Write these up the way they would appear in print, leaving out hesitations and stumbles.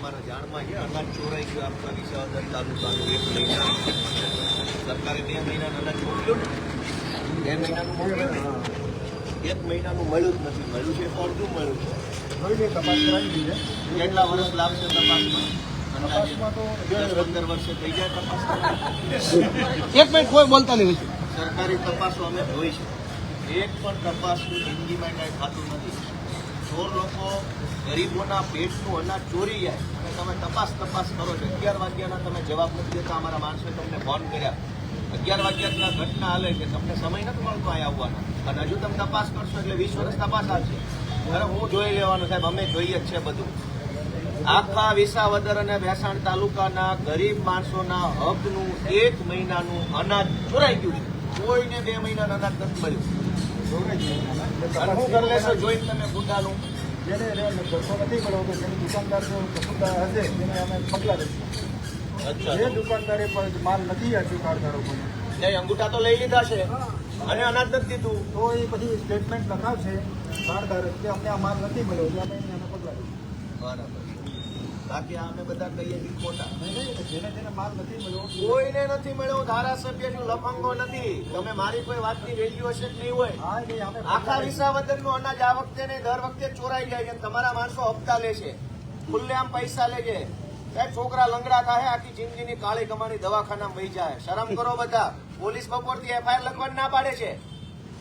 તમારા જાણમાં છે અનાજ ચોરાઈ ગયું આપણા વિસાવદર તાલુકાનું 1 મહિના સરકારે 2 મહિનાનું અનાજ મોકલ્યું ને 2 મહિનાનું મોકલ્યું ને 1 મહિનાનું મળ્યું જ નથી. મળ્યું છે પણ શું મળ્યું છે? તપાસ કરાવી દીધી. કેટલા વર્ષ લાગશે તપાસમાં? 10-15 વર્ષે થઈ જાય તપાસ. એક મિનિટ કોઈ બોલતા નહીં. સરકારી તપાસો અમે જોઈ છે, એક પણ તપાસનું જિંદગીમાં કાંઈ થતું નથી. ચોર લોકો ગરીબોના પેટનું અનાજ ચોરી જાય અને તમે તપાસ કરો છો. 11 વાગ્યાના તમે જવાબ નથી દેતા. અમારા માણસોએ તમને ફોન કર્યા, 11 વાગ્યાના ઘટના હાલે છે, તમને સમય નથી મળતો અહીંયા આવવાના અને હજુ તમે તપાસ કરશો એટલે 20 વર્ષ તપાસ આવશે. અરે હું જોઈ લેવાનું સાહેબ, અમે જોઈએ જ છે બધું. આખા વિસાવદર અને ભેસાણ તાલુકાના ગરીબ માણસોના હકનું 1 મહિનાનું અનાજ ચોરાઈ ગયું છે. કોઈને 2 મહિનાનું અનાજ નથી મળ્યું. અને શું કરી લેશો જોઈને તમે ગુંડાનું? જેને ભરસો નથી મળ્યો તો જેની દુકાનદાર જો કસૂરદાર હશે તેને અમે પગલાં લઈશું. જે દુકાનદારે પણ માલ નથી આપ્યું કાર્ડદારો પણ અંગૂઠા તો લઈ લીધા છે અને અનાજ નથી દીધું તો એ પછી સ્ટેટમેન્ટ લખાવશે કાર્ડદાર કે અમને આ માલ નથી મળ્યો એટલે અમે એને પગલાં લઈશું. બરાબર. બાકી અમે બધા કહીએ કે ખોટા. જેને માલ નથી મળ્યો કોઈને નથી મળ્યો. ધારાસભ્ય શું લફંગો નથી. તમે મારી કોઈ વાતની વેલ્યુ હશે જ નહીં હોય. આખા વિસાવદરનું અનાજ આ વખતે ને દર વખતે ચોરાઈ જાય છે. તમારા માણસો હપ્તા લે છે, ખુલ્લેઆમ પૈસા લે છે. છોકરા લંગડા થાય, આખી જિંદગીની કાળી કમાણી દવાખાનામાં વહી જાય. શરમ કરો બધા. પોલીસ બપોરથી એફઆઈઆર લખવાની ના પાડે છે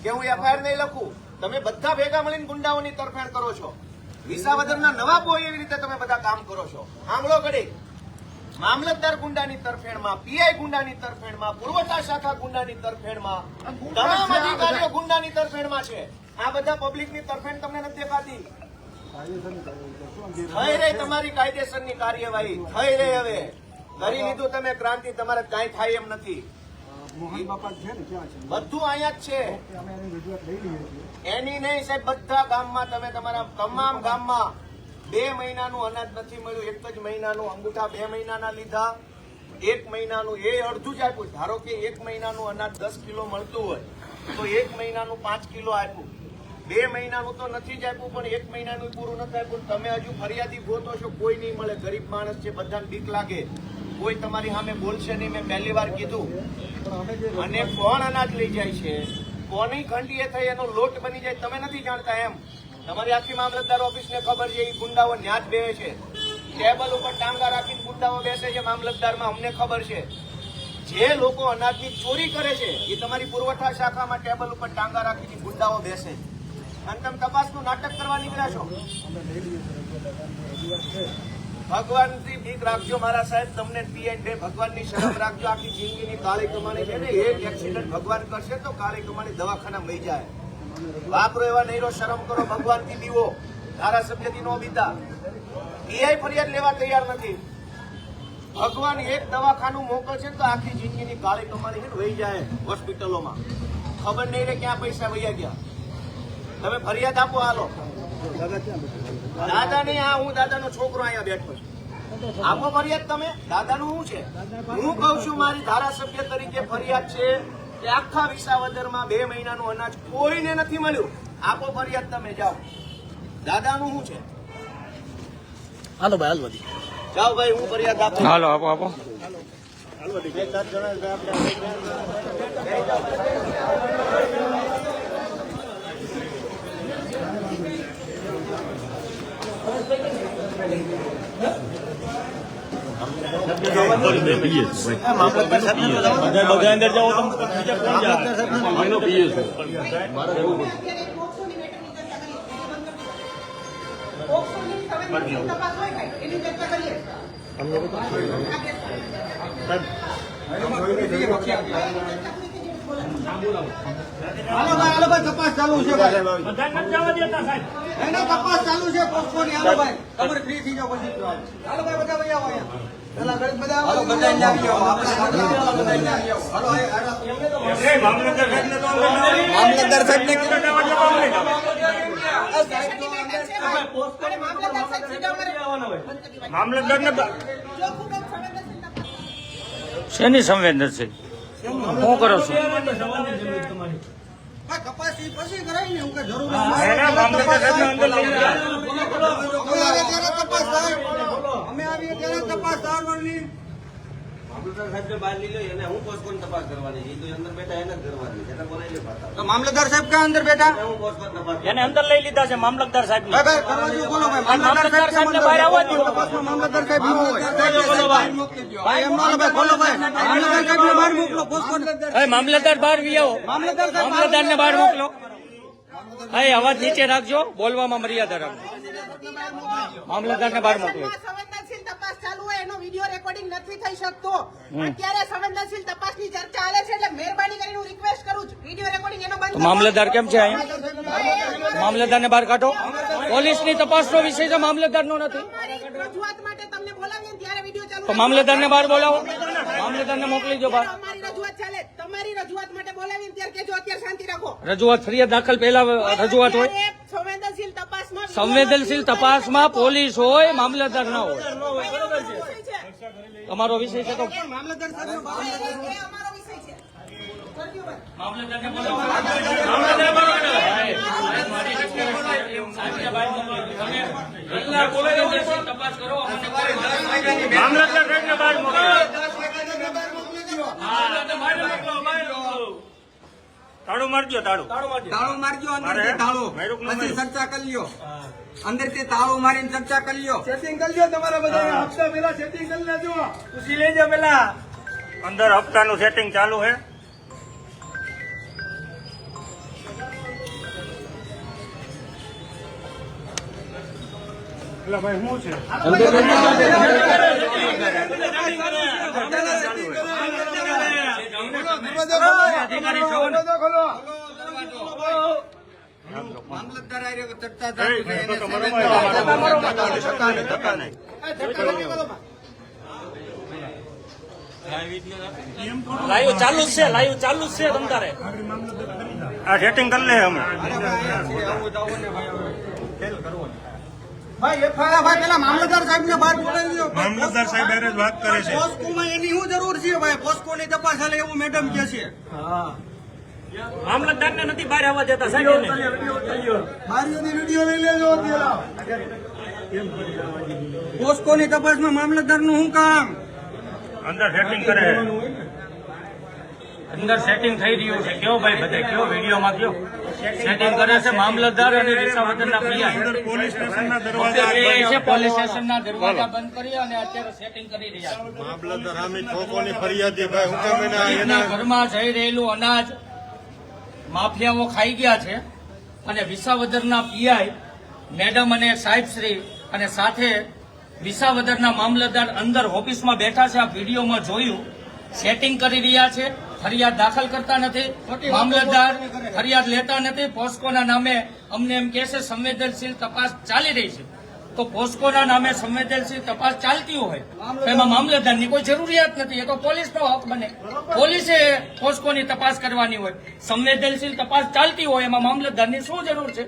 કે હું એફઆઈઆર નહીં લખું. તમે બધા ભેગા મળીને ગુંડાઓની તરફેણ કરો છો. વિસાવદરના નવાબો એવી રીતે તમે બધા કામ કરો છો. સાંભળો ઘડી, મામલતદાર ગુંડાની તરફેણમાં, પીઆઈ ગુંડાની તરફેણમાં, પુરવઠા શાખા ગુંડાની તરફેણમાં, તમામ અધિકારીઓ ગુંડાની તરફેણમાં છે. આ બધા પબ્લિકની તરફેણ તમને નથી દેખાતી? થઈ રહી તમારી કાયદેસરની કાર્યવાહી, થઈ રહી. હવે કરી લીધું તમે ક્રાંતિ, તમારે કાંઈ થાય એમ નથી. બધું અહીંયા જ છે. એની નહીં સાહેબ, બધા ગામમાં તમે તમારા તમામ ગામમાં 2 મહિનાનું અનાજ નથી મળ્યું. 1 જ મહિનાનું અંગૂઠા 2 મહિનાના લીધા. 1 મહિનાનું એ અડધું જ આપ્યું. ધારો કે 1 મહિનાનું અનાજ 10 કિલો મળતું હોય તો 1 મહિનાનું 5 કિલો આપ્યું. 2 મહિનાનું તો નથી જ આપ્યું, પણ 1 મહિનાનું પૂરું નથી આપ્યું. તમે હજુ ફરિયાદી ગોતો છો, કોઈ નહીં મળે. ગરીબ માણસ છે, બધાને બીક લાગે, કોઈ તમારી સામે બોલશે નહીં. મેં પહેલી વાર કીધું. અને કોણ અનાજ લઈ જાય છે, કોની ખંડીએ થઈ એનો લોટ બની જાય, તમે નથી જાણતા એમ. તમારી આખી મામલતદાર ઓફિસને ખબર છે. એ ગુંડાઓ ન્યા જ બેસે છે, ટેબલ ઉપર ટાંગા રાખીને ગુંડાઓ બેસે છે મામલતદારમાં. અમને ખબર છે. જે લોકો અનાજની ચોરી કરે છે એ તમારી પુરવઠા શાખામાં ટેબલ ઉપર ટાંગા રાખીને ગુંડાઓ બેસે છે. અને તમે તપાસનું નાટક કરવા નીકળ્યા છો. ભગવાનથી બીક રાખજો મારા સાહેબ. તમને પીએન ભગવાનની શરમ રાખજો. આખી જિંદગીની કાળી કમાણી છે ને, એક એક્સિડન્ટ ભગવાન કરશે તો કાળી કમાણી દવાખાના લઈ જાય. વાપરો એવા નહીં, શરમ કરો. ભગવાનથી બીવો, ધારાસભ્યથી નો બીતા. પીઆઈ ફરિયાદ લેવા તૈયાર નથી. ભગવાન એક દવાખાનું મોકલશે તો આખી જિંદગીની કાળી કમાણી વહી જાય હોસ્પિટલોમાં. ખબર નહીં રે ક્યાં પૈસા વહ્યા ગયા. તમે ફરિયાદ આપો. હાલો દાદા નહીં, હા હું દાદાનો છોકરો અહીંયા બેઠો છું. આપો ફરિયાદ તમે. દાદાનું શું છે? હું કઉ છું મારી ધારાસભ્ય તરીકે ફરિયાદ છે કે આખા વિસાવદરમાં 2 મહિનાનું અનાજ કોઈને નથી મળ્યું. આપો ફરિયાદ તમે, જાઓ. દાદાનું શું છે? હાલો ભાઈ, હાલ વધી જાઓ ભાઈ, હું ફરિયાદ આપો. હાલો આપો આપો. બધા અંદર જાઓ. હાલો ભાઈ, તપાસ ચાલુ છે. તપાસ ચાલુ છે. પોસ્ટની. હાલો ભાઈ, તમારે ફ્રી થઈ જાવ પછી. હાલો ભાઈ, બધા ભાઈ આવો અહીંયા. પેલા ગરીબ બધા આવો. બધા આવી આવો. મામલતદાર સાહેબને શેની સંવેદનશીલ શું કરો છો? કપાસ પછી કરાય ને, હું કઈ જરૂર અમે અત્યારે તપાસ કરવાની. મામલતદાર સાહેબને બહાર લઈ લો અને હું પોસ્ટપોન તપાસ કરવાની છે. એ તો અંદર બેઠા એને જ કરવાની છે. એને બોલાવી લે પાછા. તો મામલતદાર સાહેબ ક્યાં અંદર બેઠા? હું પોસ્ટપોન તપાસ એને અંદર લઈ લીધા છે મામલતદાર સાહેબ ભાઈ ભાઈ કરવા દો, બોલો ભાઈ. મામલતદાર સાહેબને બહાર આવવા દો. તપાસમાં મામલતદાર સાહેબ ન હોય. બોલો ભાઈ. ભાઈ એમ ના લો ભાઈ, બોલો ભાઈ. મામલતદાર સાહેબને બહાર મોકલો. પોસ્ટપોન મામલતદાર બહાર વી આવો. મામલતદાર સાહેબ મામલતદારને બહાર મોકલો. અવાજ નીચે રાખજો, બોલવામાં મર્યાદા રાખજો. મામલતદારને બહાર મોકલો. સંવેદનશીલ તપાસ ચાલુ હોય એનો વિડીયો રેકોર્ડિંગ નથી થઈ શકતો. અત્યારે સંવેદનશીલ તપાસની ચર્ચા ચાલે છે એટલે મહેરબાની કરીને હું રિક્વેસ્ટ કરું છું વિડીયો રેકોર્ડિંગ એનો બંધ તો મામલતદાર કેમ છે અહીંયા? મામલતદારને બહાર કાઢો. પોલીસની તપાસનો વિષય છે, મામલતદારનો નથી. તમારી રજૂઆત માટે તમને બોલાવીએ ને ત્યારે વિડીયો ચાલુ તો મામલતદારને બહાર બોલાવો. મામલતદારને મોકલી દો બહાર. અમારી રજૂઆત ચાલે. તમારી રજૂઆત માટે બોલાવીએ ને ત્યારે કેજો અત્યારે શાંતિ રાખો. રજૂઆત ફરિયાદ દાખલ પહેલા રજૂઆત હોય. અત્યારે સંવેદનશીલ તપાસમાં સંવેદનશીલ તપાસમાં પોલીસ હોય, મામલતદાર ના હોય. તમારો વિષય છે તો મામલતદાર સાહેબ એ અમારો વિષય છે. કરજો ભાઈ. મામલતદારને બોલાવો. મામલતદારને બોલાવો. તપાસ કરો. મામલતદાર સાહેબને બહાર મોકલો. તાળું મારજો, તાળું. તાળો મારજો, અંદરથી તાળો. પછી ચર્ચા કરી લ્યો. અંદરથી તાળો મારીને ચર્ચા કરી લ્યો. સેટિંગ કરી લ્યો તમારા બધા હપ્તા પેલા સેટિંગ કરી લેજો. પૂછી લેજો પેલા. અંદર હપ્તાનું સેટિંગ ચાલુ છે. મામલતદાર આરે ચર્ચા ચાલુ છે. લાઈવ ચાલુ જ છે, લાઈવ ચાલુ જ છે તમતારે. આ સેટિંગ કરી લે અમે. ભાઈ એફઆઈઆર ભાઈ પેલા મામલતદાર સાહેબ ને બહાર બોલાવી લ્યો. મામલતદાર સાહેબ હારે જ વાત કરે છે. પોસ્કોમાં એની શું જરૂર છે ભાઈ? પોસ્કોની તપાસ હાલે એવું મેડમ કે છે. મામલતદારને નથી બહાર આવવા દેતા સાહેબ. મારીઓની વિડીયો લઈ લેજો અત્યારે. પોસ્કોની તપાસમાં મામલતદારનું શું કામ? અંદર સેટિંગ કરે. અંદર સેટિંગ થઈ રહ્યું છે. કયો ભાઈ બધા કયો વિડીયોમાં કયો સેટિંગ કરે છે મામલતદાર અને વિસાવદરના પીઆઈ. અંદર પોલીસ સ્ટેશનના દરવાજા એ છે પોલીસ સ્ટેશનના દરવાજા બંધ કરી અને અત્યારે સેટિંગ કરી રહ્યા છે. મામલતદાર સામે ખોખોની ફરિયાદી ભાઈ હું કેમ એના એના ઘરમાં જઈ રહેલું અનાજ માફિયાઓ ખાઈ ગયા છે અને વિસાવદરના પીઆઈ મેડમ અને સાહેબશ્રી અને સાથે વિસાવદરના મામલતદાર અંદર ઓફિસમાં બેઠા છે. આ વિડીયોમાં જોયું સેટિંગ કરી રહ્યા છે. ફરિયાદ દાખલ કરતા નથી. મામલતદાર ફરિયાદ લેતા નથી. પોસ્કોના નામે અમને એમ કહે છે સંવેદનશીલ તપાસ ચાલી રહી છે. તો પોસ્કોના નામે સંવેદનશીલ તપાસ ચાલતી હોય તો એમાં મામલતદારની કોઈ જરૂરિયાત નથી. એ તો પોલીસનો હક બને. પોલીસે પોસ્કોની તપાસ કરવાની હોય. સંવેદનશીલ તપાસ ચાલતી હોય એમાં મામલતદારની શું જરૂર છે?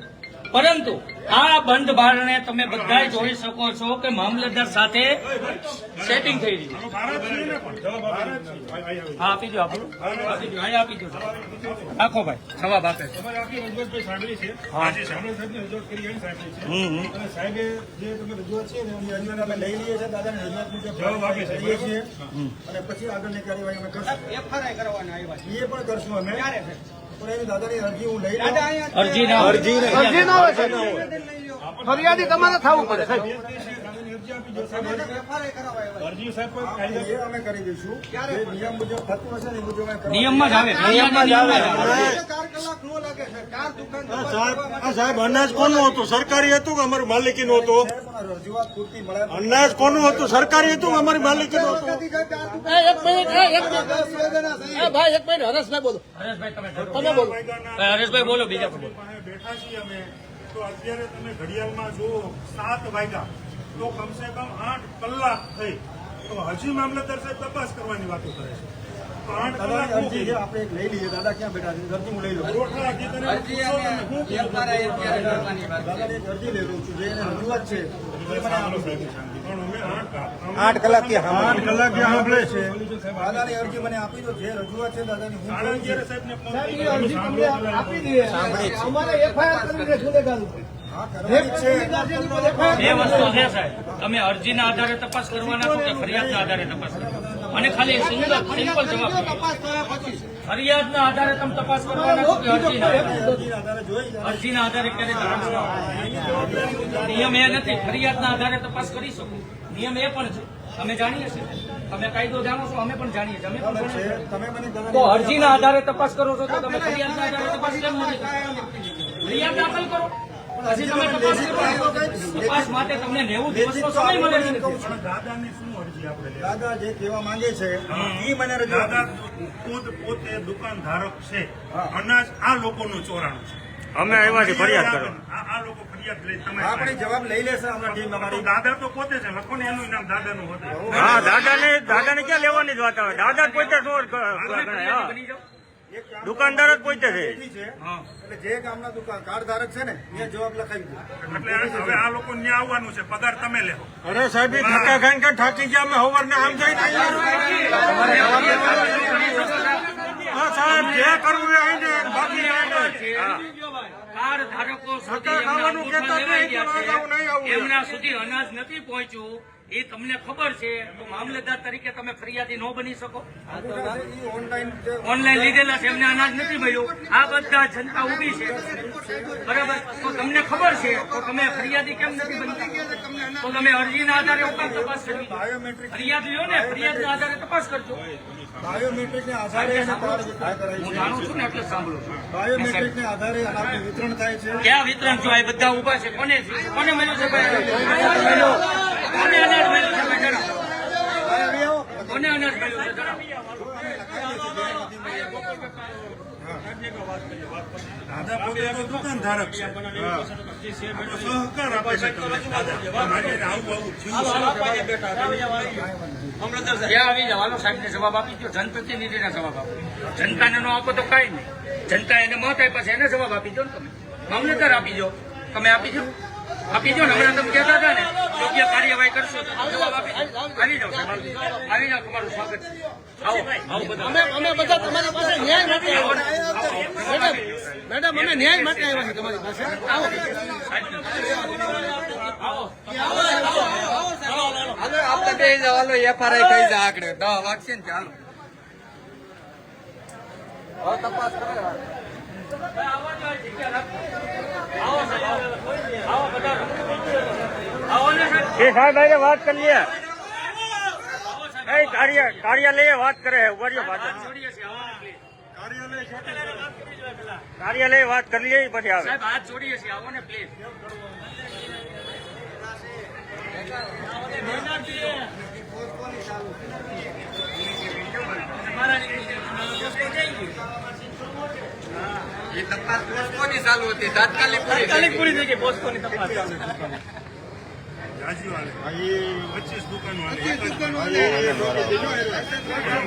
પરંતુ આ બંધ બારણે તમે બધા જોઈ શકો છો કે મામલતદાર સાથે સેટિંગ થઈ રહ્યું છે. હા આપી દો, આપી દો. આપી દો, અહીંયા આપી દો. રાખો ભાઈ, જવાબ આપે છે. તમારી આખી રજૂઆત સાંભળી છે. આજે સાહેબને રજૂઆત કરી એની સાંભળી છે. અને સાહેબે જે તમે રજૂઆત છે ને એની રજૂઆત અમે લઈ લઈએ છીએ. દાદાની રજૂઆત મુજબ જવાબ આપે છે કરીએ છીએ. અને પછી આગળની કાર્યવાહી અમે કરશું. એફઆઈઆર કરવાના આવ્યા છે. એ પણ કરશું અમે. પણ એની દાદાની અરજી હું લઈ લઉં. અરજી ના ફરિયાદી તમારે થવું પડે દાદાની અરજી આપી દો. અરજી સાહેબ કોઈ કાયદા એ અમે કરી દઈશું. જે નિયમ મુજબ થતું હશે ને એ મુજબ અમે કરશું. નિયમમાં જ આવે. ફરિયાદના નિયમમાં જ આવે. 4 કલાક નો લાગે છે. 4 દુકાન સાહેબ અનાજ કોનું હતું? સરકારી હતું કે અમારી માલિકીનું હતું? રજૂઆત પૂરતી મળે. અનાજ કોનું હતું? સરકારી હતું કે અમારી માલિકીનું હતું? ભાઈ હરેશભાઈ બોલો, બીજા બોલો. બેઠા છીએ અમે તો અત્યારે તમે ઘડિયાળમાં જુઓ 7 વાગ્યા તો કમસે કમ 8 કલાક થઈ તો હજી મામલતદાર સાહેબ તપાસ કરવાની વાતો કરે છે. તો 8 કલાક દાદાની અરજી છે, આપણે એક લઈ લઈએ. દાદા ક્યાં બેઠા છે? અરજી હું લઈ લઉં. રોટલા હજી તને પૂછો તમે શું કીધું? દાદાની એક અરજી લઈ લઉં છું. જે એને રજૂઆત છે સાંભળો સાહેબ, શાંતિ. પણ અમે 8 કલાકથી 8 કલાક સાંભળે છે. દાદાની અરજી મને આપી દો. જે રજૂઆત છે દાદાની હું સાડા કરું છું. 11 સાહેબને ફોન કરી. આપી દઈએ. અમારે એફઆઈઆર કરીને હા, કરવાની જ છે. બે વસ્તુ છે સાહેબ, તમે અરજીના આધારે તપાસ કરવાના છો કે ફરિયાદના આધારે તપાસ કરવાના? અને ખાલી સિમ્પલ જવાબ ફરિયાદના આધારે તમે તપાસ કરવાના છો કે અરજીના આધારે? અરજીના આધારે ક્યારે તપાસ કરવાના? નિયમ એ નથી, ફરિયાદના આધારે તપાસ કરી શકો. નિયમ એ પણ છે, અમે જાણીએ છીએ, તમે કાયદો જાણો છો, અમે પણ જાણીએ છીએ, અમે પણ ભણીએ છીએ. તમે મને તો અરજીના આધારે તપાસ કરો છો તો તમે ફરિયાદના આધારે તપાસ કેમ નથી કરતા? ફરિયાદ દાખલ કરો, હજી તમે તપાસ કરો. તપાસ માટે તમને 90 દિવસનો સમય મળે છે. પણ દાદાની શું અરજી આપણે લેવાની? દાદા જે કહેવા માંગે છે એ મને રજૂ દાદા ખુદ પોતે દુકાન ધારક છે, અનાજ આ લોકોનું ચોરાણું છે. અમે આવ્યા છીએ ફરિયાદ કરવા. આ લોકો ફરિયાદ લઈ તમે આપણે જવાબ લઈ લેશે હમણાં ટીમ તો અમારી. દાદા તો પોતે છે, લખો ને એનું નામ દાદાનું હતું. હા, દાદાને ક્યાં લેવાની જ વાત આવે? દાદા જ પોતે ચોર ગણાય. હા, બની જાઓ. એક કામ દુકાનદાર જ પોતે છે. બેઠી છે એટલે જે ગામના દુકાન કાર્ડ ધારક છે ને એ જવાબ લખાવી દે. એટલે હવે આ લોકો ન્યા આવવાનું છે, પગાર તમે લેવો. અરે સાહેબ, ધક્કા ખાઈને કે થાકી ગયા અમે હવારના આમ જઈને હા સાહેબ, જે કરવું એ અહીં ને બાકી કાર ધારકો સુધી ધક્કા ખાવાનું કહેતા જ નહીં, પણ આ ગાઉં નહીં આવું. એમના સુધી અનાજ નથી પહોંચ્યું એ તમને ખબર છે, તો મામલેદાર તરીકે તમે ફરિયાદી ન બની શકો? ઓનલાઈન ઓનલાઈન લીધેલા છે, એમને અનાજ નથી મળ્યું, આ બધા જનતા ઉભી છે, બરાબર? તો તમને ખબર છે તો તમે ફરિયાદી કેમ નથી બનતા? તો તમે અરજીના આધારે ઉપર તપાસ કરવી. બાયોમેટ્રિક ફરિયાદ લ્યો ને, ફરિયાદના આધારે તપાસ કરજો. બાયોમેટ્રિક ને આધારે એને કાર્ડ વિતરણ કરાય હું છે. જાણું છું ને એટલે સાંભળું છું. બાયોમેટ્રિક ને આધારે અનાજનું વિતરણ થાય છે. ક્યાં વિતરણ જો આ બધા ઉભા છે, કોને મળ્યું છે ભાઈ? કોને અનાજ મળ્યું છે ભાઈ? જણાવો. કોને અનાજ મળ્યું છે? જણાવો. દાદા પોતે તો દુકાન ધારક છે, સહકાર આપે છે તમને. દાદા મારે આવું થયું છે. ત્યાં આવી જવાનો સાહેબને જવાબ આપી દો, જનપ્રતિનિધિને જવાબ આપો. જનતાને નો આપો તો કાંઈ નહીં. જનતા એને મત આપ્યા છે, એને જવાબ આપી દો ને તમે. મામલેદાર આપી દો, તમે આપી દો. આપી દો ને, હમણાં તમે કહેતા હતા ને યોગ્ય કાર્યવાહી કરશો તો તમે જવાબ આપી દો. આવી જાઓ સાહેબ, આવી જાઓ, તમારું સ્વાગત છે. આવો આવો બધા. અમે બધા તમારી પાસે ન્યાય માટે આવો, મેડમ અમે ન્યાય માટે આવ્યા છીએ તમારી પાસે. આવો આપણે બે જવાનો એફઆરઆઈ થઈ જાય આકડે 10 વાગશે ને ચાલો તપાસ કરે. એ સાહેબ આજે વાત કરી લઈએ. કાર્યાલય વાત કરે છે. ઉભા રહ્યો પાછળ. કાર્યાલય વાત કરી લઈએ પછી આવે. સાહેબ હાથ જોડીએ છીએ, આવો ને પ્લીઝ. એ તપાસ પોસ્ટની ચાલુ હતી, તાત્કાલિક પૂરી થઈ ગઈ પોસ્ટોની તપાસ. રાજીવ હાલે 25 દુકાનો હાલે. એક જ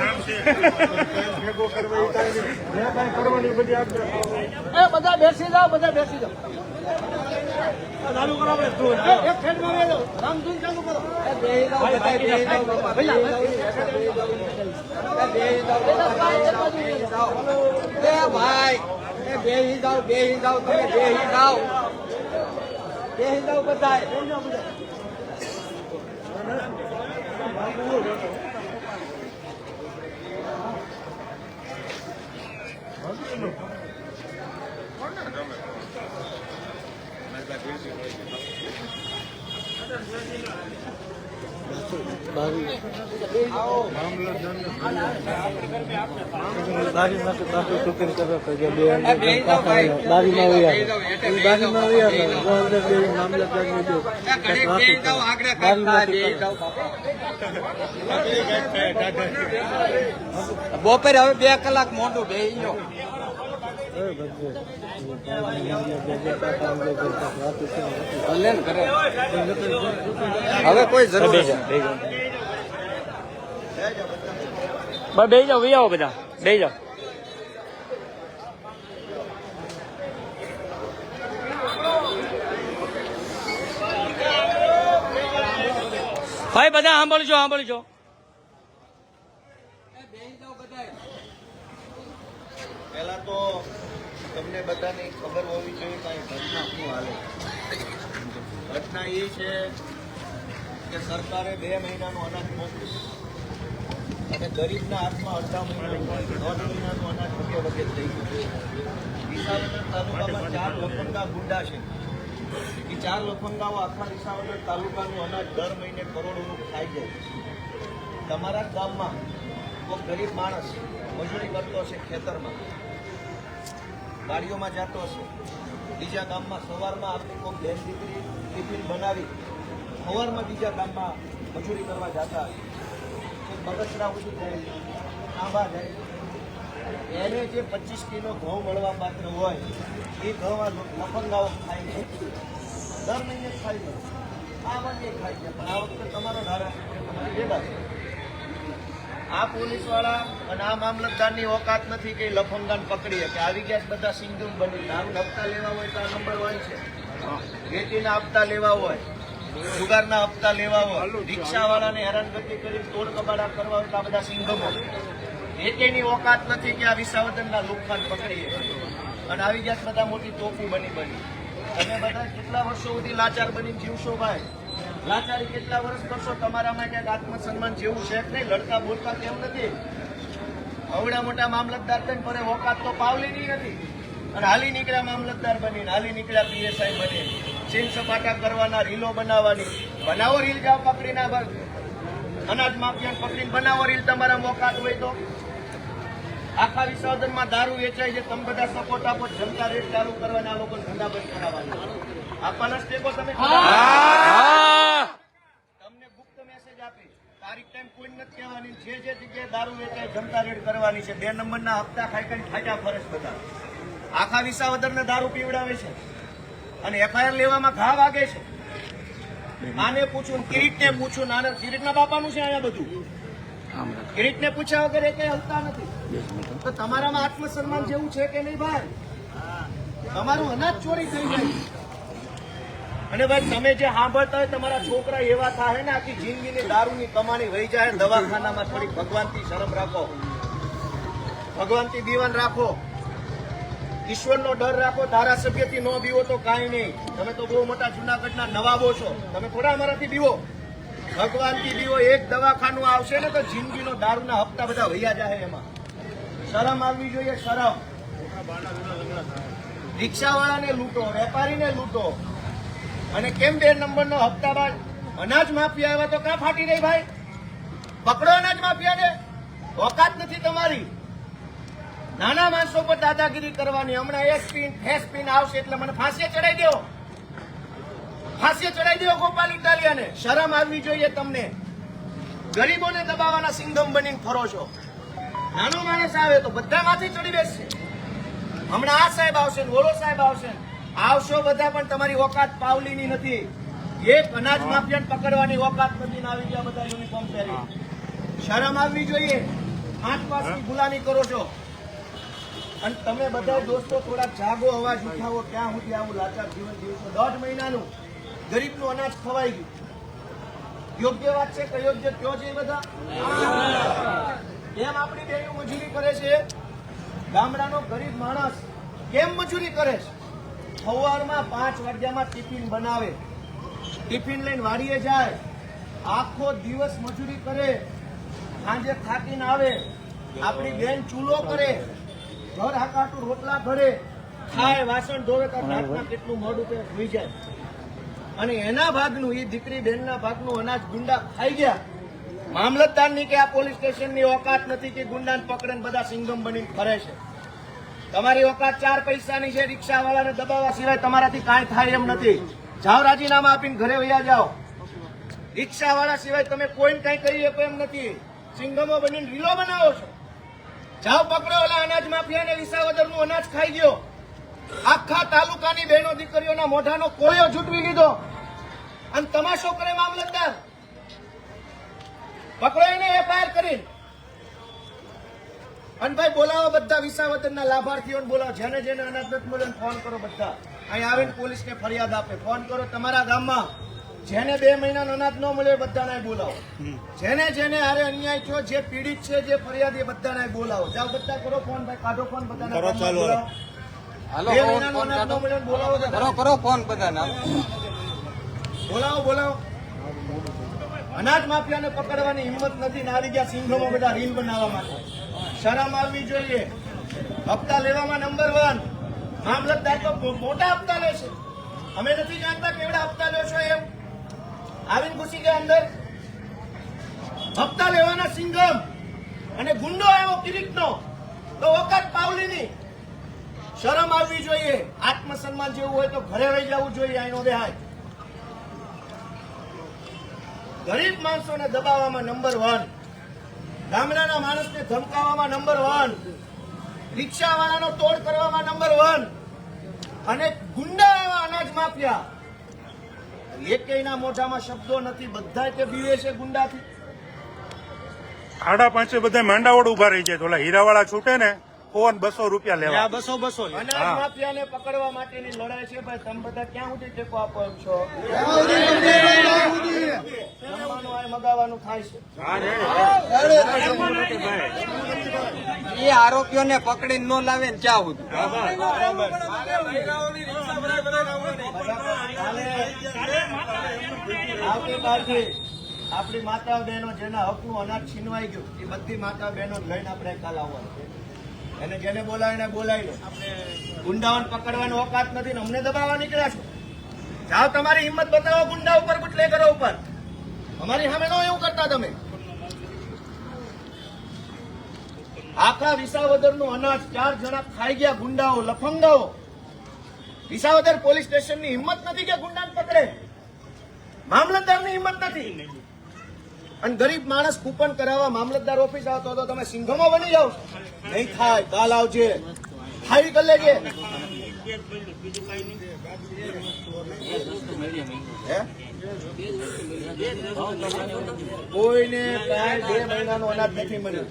નામ છે. ભેગો કરવા એ કાંઈ નહીં. જે કાંઈ કરવાની બધી આપણે બધા બેસી જાઓ, બધા બેસી જાઓ. ચાલુ કરો આપણે એક સાઈડમાં આવી જાઓ. રામધૂન ચાલુ કરો. ભાઈ બેહી જાઓ તમે બેહી જાઓ બધા. બપોરે હવે 2 કલાક મોટું બેહી લો. ભલે ને કરે. હવે કોઈ જરૂર નથી. બે જાઓ, વી આવો બધા, બે જાઓ. ભાઈ બધા સાંભળજો. પહેલા તો તમને બધાની ખબર હોવી જોઈએ કાંઈ ઘટના શું હાલે. ઘટના એ છે કે સરકારે 2 મહિનાનું અનાજ મોકલ્યું અને ગરીબના હાથમાં અડધા મહિનાનું 1.5 મહિનાનું અનાજ વગે થઈ ગયું. વિસાવદર તાલુકામાં 4 લફંગા ગુંડા છે. એ 4 લફંગાઓ આખા વિસાવદર તાલુકાનું અનાજ દર મહિને કરોડોનું ખાઈ જાય. તમારા જ ગામમાં કોઈ ગરીબ માણસ મજૂરી કરતો હશે, ખેતરમાં ગાડીઓમાં જતો હશે, બીજા ગામમાં સવારમાં આપણી કોઈ બેન દીકરી ટિફિન બનાવી સવારમાં બીજા ગામમાં મજૂરી કરવા જતા હશે, બગસરા ઉઠી જાય, આંબા જાય, એને જે 25 કિલો ઘઉં મળવા પાત્ર હોય એ ઘઉં આ લફંગાઓ ખાઈ છે, દર મહિને ખાઈ છે, આ વખતે ખાઈ છે. પણ આ વખતે તમારો ધારાસભ્ય તમારી ભેગા છે. આ પોલીસવાળા અને આ મામલતદારની ઓકાત નથી કે લફંગાને પકડીએ કે આવી ગયા બધા સિંધુ બની દારૂ હપ્તા લેવા હોય તો આ નંબર હોય છે, રેતીના હપ્તા લેવા હોય, જુગારના હપ્તા લેવા હોય, રિક્ષાવાળાને હેરાનગતિ કરી તોડ કબાડા કરવા હોય તો આ બધા સિંગમો. રેતીની ઓકાત નથી કે આ વિસાવદરના લુખ્ખાન પકડીએ અને આવી ગયા બધા મોટી તોફી બની. તમે બધા કેટલા વર્ષો સુધી લાચાર બની જીવશો ભાઈ? લાચારી કેટલા વર્ષ કરશો? તમારામાં ક્યાંક આત્મસન્માન જેવું છે કે નહીં? લડતા બોલતા કેમ નથી? અવડા મોટા મામલતદાર થઈને પર ઓકાત તો પાવલીની નથી અને હાલી નીકળ્યા મામલતદાર બનીને, હાલી નીકળ્યા પીએસઆઈ બની, ચીન સપાટા કરવાના, રીલો બનાવવાની. બનાવો રીલ, જાઓ પકડીને અનાજ માફિયાને પકડીને બનાવો રીલ. તમારા ઓકાત હોય તો આખા વિસાવદરમાં દારૂ વેચાય છે, તમે બધા સપોર્ટ આપો, જનતા રેટ ચાલુ કરવાના, આ લોકોને ધંધા બંધ કરાવવાના. આપવાના સ્ટેપો તમે તમને ગુપ્ત મેસેજ આપી, તારીખ ટાઈમ કોઈ નથી કહેવાની. જે જગ્યાએ દારૂ વેચાય જનતા રેડ કરવાની છે. 2 નંબરના હપ્તા ખાઈ ખાઈ ખાટા ફરજ બધા આખા વિસાવદરને દારૂ પીવડાવે છે અને એફઆઈઆર લેવામાં ઘા વાગે છે. આને પૂછું, કિરીટને પૂછું, નાના કિરીટના બાપાનું છે અહીંયા બધું. કિરીટને પૂછ્યા વગર એ કઈ હલતા નથી. તો તમારામાં આત્મસન્માન જેવું છે કે નહીં ભાઈ? તમારું અનાજ ચોરી થઈ જાય અને ભાઈ તમે જે સાંભળતા હોય તમારા છોકરા એવા થાય ને આખી જિંદગીની દારૂની કમાણી વહી જાય. દવાખાનામાં થોડી ભગવાનથી શરમ રાખો, ભગવાનથી દીવાન રાખો, ઈશ્વરનો ડર રાખો. ધારાસભ્યથી ન બીવો તો કાંઈ નહીં. તમે તો બહુ મોટા જુનાગઢના નવાબો છો, તમે થોડા અમારાથી બીવો. ભગવાનથી બીવો. એક દવાખાનું આવશે ને તો જિંદગીનો દારૂના હપ્તા બધા વૈયા જાય. એમાં શરમ આવવી જોઈએ, શરમ. રિક્ષાવાળાને લૂંટો, વેપારીને લૂંટો અને કેમ 2 નંબરનો હપ્તા બાદ અનાજ માફિયા આવ્યા તો ક્યાં ફાટી રહી ભાઈ? પકડો અનાજ માફિયાને. ઓકાત નથી તમારી. નાના માણસો પર દાદાગીરી કરવાની. હમણાં એસપીન આવશે એટલે મને ફાંસીએ ચડાવી દો, ફાંસીએ ચડાવી દો ગોપાલ ઇટાલિયાને. શરમ આવવી જોઈએ તમને. ગરીબોને દબાવવાના સિંઘમ બનીને ફરો છો. નાનો માણસ આવે તો બધા માંથી ચડી બેસશે. હમણાં આ સાહેબ આવશે ને ઓલો સાહેબ આવશે, આવશો બધા પણ તમારી ઓકાત પાવલીની નથી. એક અનાજ માફિયાને પકડવાની ઓકાત નથી ને આવી ગયા બધા યુનિફોર્મ પહેરી. શરમ આવવી જોઈએ. 5 પાસની ગુલામી કરો છો અને તમે બધા દોસ્તો થોડા જાગો, અવાજ ઉઠાવો. ક્યાં સુધી આવું લાચાર જીવન જીવશો? 1.5 મહિનાનું ગરીબનું અનાજ ખવાઈ ગયું. યોગ્ય વાત છે કે યોગ્ય કયો છે બધા? કેમ આપણી બહેનો મજૂરી કરે છે? ગામડાનો ગરીબ માણસ કેમ મજૂરી કરે છે? સવારમાં 5 વાગ્યામાં ટિફિન બનાવે, ટિફિન લઈને વાડીએ જાય, આખો દિવસ મજૂરી કરે, સાંજે થાકીને આવે. આપણી બેન ચૂલો કરે, ઘર હાકાટું રોટલા ઘરે, ખાય, વાસણ ધોવે તો રાતના કેટલું મોડું કે સુઈ જાય. અને એના ભાગનું, એ દીકરી બહેનના ભાગનું અનાજ ગુંડા ખાઈ ગયા. મામલતદારની કે આ પોલીસ સ્ટેશનની ઓકાત નથી કે ગુંડાને પકડે બધા સિંગમ બનીને ફરે છે. તમારી ઓકાત 4 પૈસાની છે. રિક્ષાવાળાને દબાવવા સિવાય તમારાથી કાંઈ થાય એમ નથી. જાઓ, રાજીનામા આપીને ઘરે વયા જાઓ. રિક્ષાવાળા સિવાય તમે કોઈને કાંઈ કરી શકો એમ નથી. સિંગમો બનીને રીલો બનાવો છો. જાઓ, પકડો ઓલા અનાજ માફિયાને. વિસાવદરનું અનાજ ખાઈ ગયો. આખા તાલુકાની બહેનો દીકરીઓના મોઢાનો કોળિયો જૂટવી લીધો અને તમાશો કરે મામલતદાર. પકડો એને એફઆઈઆર કરી અને ભાઈ બોલાવો બધા વિસાવદરના લાભાર્થીઓને બોલાવો. જેને જેને અનાજ નથી મળે ફોન કરો. બધા અહીં આવીને પોલીસને ફરિયાદ આપે. ફોન કરો તમારા ગામમાં જેને 2 મહિનાનો અનાજ ન મળે બધાને બોલાવો. જેને જેને હારે અન્યાય થયો, જે પીડિત છે, જે ફરિયાદી, બધાને બોલાવો. જાઓ, બધા કરો ફોન. ભાઈ કાઢો ફોન. બધાને બોલાવો. હાલો, કરો ફોન બધાને. બોલાવો. અનાજ માફિયાને પકડવાની હિંમત નથી ને આવી ગયા સિંઘોમાં બધા રીલ બનાવવા માટે. શરમ આવવી જોઈએ. હપ્તા લેવામાં નંબર 1. મામલતદાર તો મોટા હપ્તા લે છે. અમે નથી જાણતા કેવડા હપ્તા લે છો એમ. આવીને ઘૂસી ગયા અંદર. હપ્તા લેવાના સિંઘમ અને ગુંડો આવ્યો કિરીટનો તો ઓકાત પાવલીની. શરમ આવવી જોઈએ. આત્મસન્માન જેવું હોય તો ઘરે રહી જવું જોઈએ. આનો બેહાય. ગરીબ માણસોને દબાવવામાં નંબર 1. ગામડાના માણસને ધમકાવવામાં નંબર 1. રિક્ષાવાળાનો તોડ કરવામાં નંબર 1. અને ગુંડા એવા અનાજ માફિયા. એકેયના મોઢામાં શબ્દો નથી. બધા તે બીવે છે ગુંડાથી. 5:30 બધા માંડાવડ ઉભા રહી જાય તો ઓલા હીરાવાળા છૂટે ને ફોન 200 રૂપિયા લેવા. અનાજ માફિયાને પકડવા માટેની લડાઈ છે ભાઈ. તમે બધા ક્યાં સુધી ટેકો આપો એમ છો? જમવાનું આ મગાવવાનું થાય છે. એ આરોપીઓને પકડીને ન લાવે ને ક્યાં સુધી આવતીકાલથી આપણી માતા બહેનો જેના હકનું અનાજ છીનવાઈ ગયું એ બધી માતા બહેનો લઈને આપણે કાલ આવવાનું. એને જેને બોલાવીને બોલાવી લો. ગુંડાઓને પકડવાનો ઓકાત નથી ને અમને દબાવવા નીકળ્યા છો. જાઓ તમારી હિંમત બતાવો ગુંડા ઉપર, બુટલેગરો ઉપર. અમારી સામે નો એવું કરતા તમે. આખા વિસાવદરનું અનાજ 4 જણા ખાઈ ગયા. ગુંડાઓ, લફંગાઓ. વિસાવદર પોલીસ સ્ટેશનની હિંમત નથી કે ગુંડાને પકડે. મામલતદારની હિંમત નથી. અને ગરીબ માણસ કૂપન કરાવવા મામલતદાર ઓફિસ આવતો તો તમે સિંઘમો બની જાવ. નહીં થાય. કાલ આવજે. ખાઈ કરી લેજે. કોઈને કાંઈ 2 મહિનાનું અનાજ નથી મળ્યું.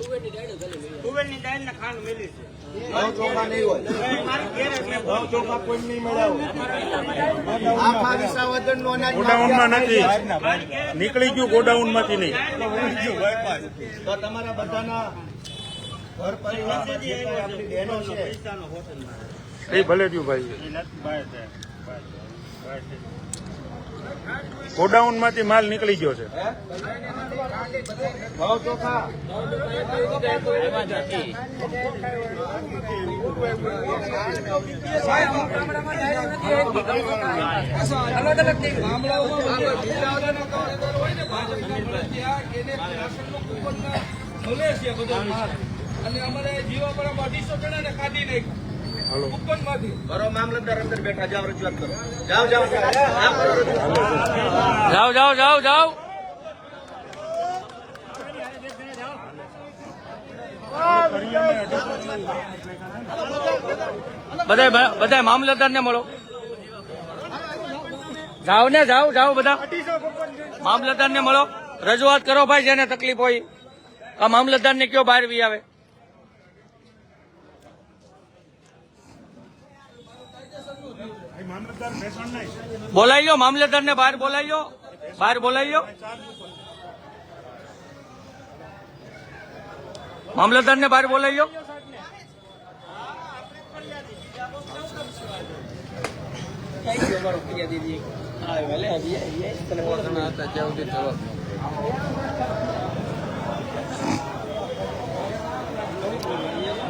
ઘઉં ચોખા નહીં હોય. ઘઉં ચોખા કોઈ નહીં મળ્યા. આખા વિસાવદરનું અનાજ ગોડાઉનમાં નથી નીકળી ગયું. ગોડાઉનમાંથી નહીં. તો તમારા બધાના ઘર પરિવારમાં જે કાંઈ આપણી બહેનો છે એ ભલે થયું ભાઈ. ગોડાઉનમાંથી માલ નીકળી ગયો છે. ઘઉં ચોખા અને અમારે જીવાપરામાં 250 જણાને કાઢી નાખ્યા કુપનમાંથી. કરો. મામલતદાર અંદર બેઠા. જાઓ રજૂઆત કરો. જાઓ. બધા મામલતદાર ને મળો. જાઓ બધા મામલતદાર ને મળો. રજૂઆત કરો ભાઈ. જેને તકલીફ હોય આ મામલતદાર ને કયો બહાર વી આવે. મામલતદાર બેસણ નહીં. બોલાવી લો મામલતદાર ને બહાર બોલાવી લો. મામલતદાર ને બહાર બોલાવી લો.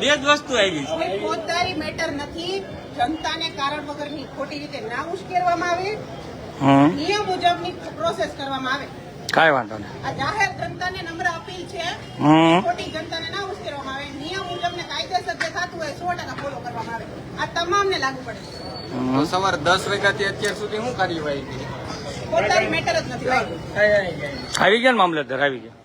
બે જ વસ્તુ આવી છે. કોઈ ફોજદારી મેટર નથી. જનતાને કારણ વગરની ખોટી રીતે ના ઉશ્કેરવામાં આવે. નિયમ મુજબની પ્રોસેસ કરવામાં આવે. કાંઈ વાંધો નહીં. આ જાહેર જનતાને નમ્ર અપીલ છે. ખોટી જનતાને ના ઉશ્કેરવામાં આવે. નિયમ મુજબ ને કાયદેસર જે થતું હોય 100% ફોલો કરવામાં આવે. આ તમામને લાગુ પડે છે. તો સવારે 10 વાગ્યાથી અત્યાર સુધી શું કાર્યવાહી કરી? ફોજદારી મેટર જ નથી ભાઈ. આવી ગયા ને મામલતદાર આવી ગયા.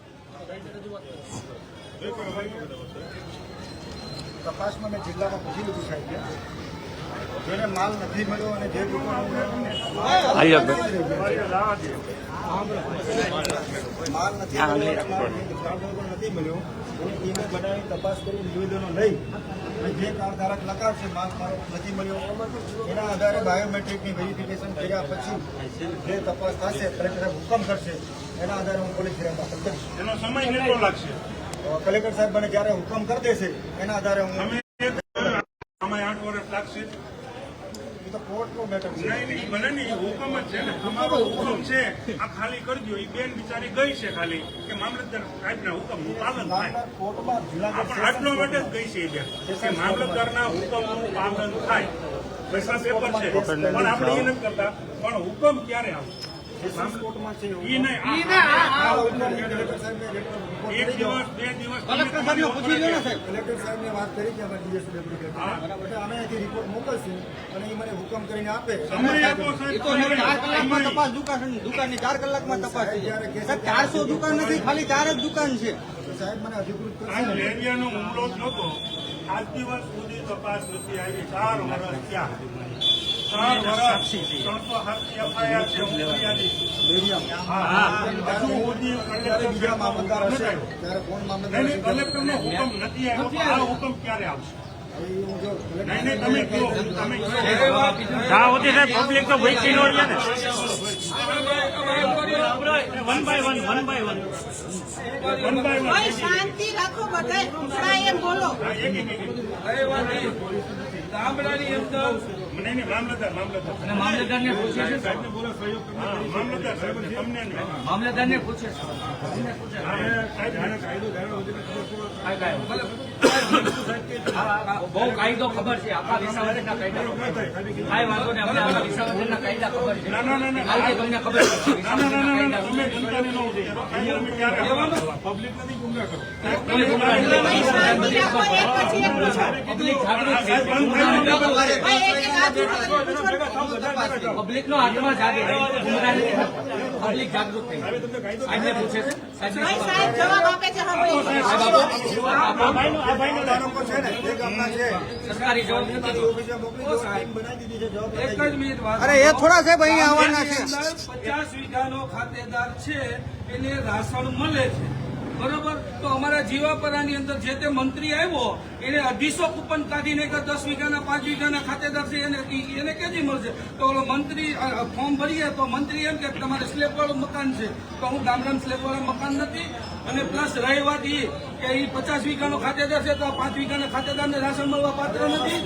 તપાસમાં મેં જિલ્લામાં પૂછી લીધું સાહેબ. જેને માલ નથી મળ્યો અને જે દુકાનો માલ નથી મળ્યો એની ટીમે બનાવી તપાસ કરી નિવેદનો લઈ અને જે કારધારક લખાવશે માલ મારો નથી મળ્યો એના આધારે બાયોમેટ્રિકની વેરિફિકેશન કર્યા પછી જે તપાસ થશે કલેક્ટર હુકમ કરશે એના આધારે હું પોલીસ ફરિયાદ દાખલ કરીશ. એનો સમય કેટલો લાગશે? કલેક્ટર સાહેબ મને જયારે હુકમ કરી દેશે એના આધારે હું સમય 8 વર્ષ લાગશે. તો કોર્ટનો મેટર છે. નહીં, ભલે નહીં, હુકમ જ છે ને. તમારો હુકમ છે, આ ખાલી કરી દો. એ બેન બિચારી ગઈ છે ખાલી કે મામલતદાર સાહેબના હુકમનું પાલન થાય. કોર્ટમાં જિલ્લા આપણે આટલો માટે જ ગઈ છે એ બેન કે મામલતદારના હુકમનું પાલન થાય. પૈસા પેપર છે પણ આપણે એ નથી કરતા. પણ હુકમ ક્યારે આવશે? સેશન્સ કોર્ટમાં છે એવું. ઈ નહીં, આ ઉપરની કલેક્ટર સાહેબને લેટર રિપોર્ટ એક કરી દો. દિવસ 2 દિવસ કલેક્ટર સાહેબને વાત કરી છે અમારી DSO ડેપ્યુટી કલેક્ટર. એટલે અમે અહીંથી રિપોર્ટ મોકલશું અને એ મને હુકમ કરીને આપે. સમય આપો સાહેબ. 4 કલાકમાં તપાસ દુકાનની 4 કલાકમાં તપાસ થઈ જાય. સાહેબ, 400 દુકાન નથી, ખાલી 4 જ દુકાન છે. તો સાહેબ મને અધિકૃત આ કરશે. લેરિયાનો હુમલો જ નહોતો. આજ દિવસ સુધી તપાસ નથી આવી. 4 વર્ષ થયા. 4 વર્ષ 307 FIR છે. હું ફરિયાદી. હા. હજુ સુધી કલેક્ટર બીજા મામલતદાર હશે નહીં, ત્યારે કોણ મામલતદાર નહીં, હશે? કલેક્ટરનો હુકમ નથી આવ્યો. તો આ હુકમ ક્યારે આવશે? હવે હું જો નહીં, નહીં, તમે કહો. તમે કહો. જા હોતી સાહેબ પબ્લિક તો ભૂખી નો રહે ને. One by one One by one. ભાઈ શાંતિ રાખો, બધાય હમણાં એમ બોલો. હા, એક. ગામડાની અંદર નહીં, નહીં, મામલતદાર. અને મામલતદારને પૂછે છે સાહેબને બોલો સહયોગ કરવા. હા, મામલતદાર સાહેબ, તમને નહીં. મામલતદારને પૂછે છે હા, સાહેબ, આને કાયદો ધારો વગેરે ખબર છે. બહુ કાયદો ખબર છે આખા વિસાવદરના કાયદા કાંઈ વાંધો નહીં અમને આખા વિસાવદરના કાયદા ખબર છે ના, ના, ના, ના. કાલથી તમને ખબર છે ના, ના, ના, ના, ના, તમે વિસાવદરના જનતાને ન ઉકેલો. કાયદો અમે ક્યારે આપવાનો? પબ્લિક નથી ગુમરાહ કરો. કોઈ ગુમરાહ નહીં. ભાઈ શાંતિ રાખો, એક પછી એક પૂછો. પબ્લિક જાગૃત છે ભાઈ એક એક હાથ જોડો, પૂછો. પબ્લિકનો આત્મા જાગે ગુમરાહ નથી થતો. પબ્લિક જાગૃત થઈ સાહેબને પૂછે છે ભાઈ સાહેબ જવાબ આપે છે સાંભળો. આ ભાઈનો દાનકો છે ને એ ગામના છે. સરકારી જવાબ નથી ઓફિસે મોકલી દો. ટીમ બનાવી દીધી છે જવાબ એક લખાઈ જ મિનિટ વાત. અરે એ થોડા સાહેબ અહીંયા આવવાના છે. 50 વીઘાનો ખાતેદાર છે એને રાશન મળે છે, બરોબર. તો અમારા જીવાપરાની અંદર જે તે મંત્રી આવ્યો એને 250 કૂપન કાઢીને કે 10 વીઘાના 5 વીઘાના ખાતેદાર છે એને ક્યાંથી મળશે? તો ઓલો મંત્રી ફોર્મ ભરીએ તો મંત્રી એમ કે તમારે સ્લેબ વાળું મકાન છે, તો હું ગામડામાં સ્લેબ વાળા મકાન નથી. અને પ્લસ રહી વાત એ કે એ 50 વીઘાનો ખાતેદાર છે તો 5 વીઘાના ખાતેદારને રાશન મળવા પાત્ર નથી.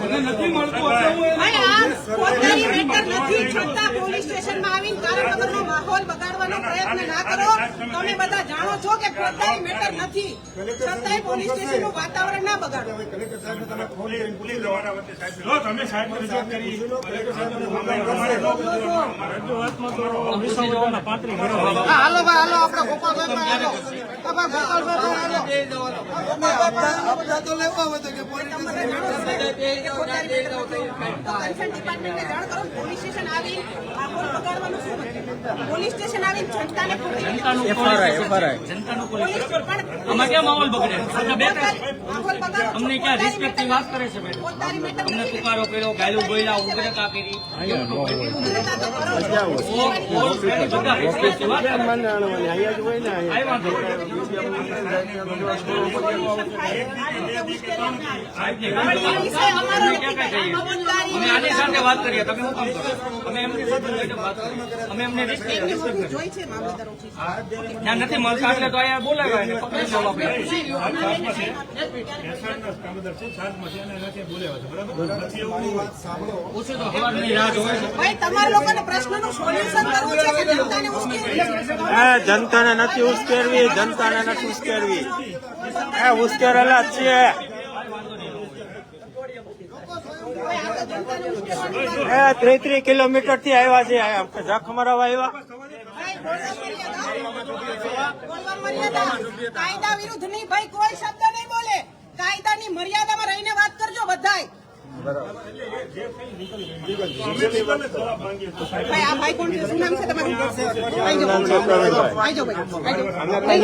મને નથી મળતું એટલે હું ભાઈ આ પોતાની મેટર નથી, છતાં પોલીસ સ્ટેશનમાં આવીને કારણ વગરનો માહોલ બગાડવાનો પ્રયત્ન ના કરો. તમે બધા જાણો છો કે પોતાની મેટર નથી, છતાંય પોલીસ સ્ટેશનનું વાતાવરણ ના બગાડો. હવે કલેક્ટર સાહેબને તમે ફોન પોલીસ કરીને પૂછી લો. તમારા વચ્ચે સાહેબ. જો તમે સાહેબને રજૂઆત કરી. પૂછી લો, કલેક્ટર સાહેબને ફોન અમારે કરશે. રજૂઆતમાં તો વિસાવદરના 35 ઘરો હા, હાલો ભાઈ હાલો આપણે ગોપાલભાઈ હાલો. ગોપાલભાઈ હાલો. કન્સર્ન ડિપાર્ટમેન્ટને જાણ કરો. પોલીસ સ્ટેશન આવીને માહોલ બગાડવાનું શું મતલબ? પોલીસ સ્ટેશન આવીને જનતાને જનતાનું પોલીસ આમાં ક્યાં માહોલ બગડે આપણે બે માહોલ બગાડો. અમને ક્યાં રિસ્પેક્ટની વાત કરે છે મેડમ? પોતાની મેટર અમને નથી. તુકારો કર્યો ગાયલું બોલ્યા ઉગ્રતા કરી ઉગ્રતા તો કરો જ. બધા રિસ્પેક્ટની વાત કરે. કાંઈ વાંધો નહીં. અમે આની સાથે વાત કરીએ તમે શું કામ કરો? અમે એમની સાથે વાત કરીએ. અમે એમને રિસ્પેક્ટ જોઈ છે મામલતદાર ઓફિસ. ત્યાં નથી મળતા એટલે તો અહીંયા બોલાવ્યા એને પકડી જવા આપણે એસઆરના કામદાર છે, ચાર્જમાં છે અને એનાથી બોલાવ્યા છે, બરાબર? પછી એવું વાત સાંભળો. પૂછું તો સવારની રાહ જોવે છે. ભાઈ તમારા લોકોને પ્રશ્નનું સોલ્યુશન કરવું છે કે જનતાને ઉશ્કેરવી છે? જનતાને નથી ઉશ્કેરવી, જનતાને નથી ઉશ્કેરવી. ઉશ્કેરેલા જ છે. ભાઈ આ તો જનતાને ઉશ્કેરવાની 33 કિલોમીટર થી આવ્યા છે જખ મરાવા આવ્યા. ભાઈ બોલવા મર્યાદા. કાયદા વિરુદ્ધ નહીં ભાઈ, કોઈ શબ્દ નહીં બોલે. કાયદાની મર્યાદામાં રહીને વાત કરજો બધાય. જવાબ માંગીએ તો સાહેબ ભાઈ આ ભાઈ કોણ છે? શું નામ છે તમારું? આઈ જાઓ ભાઈ,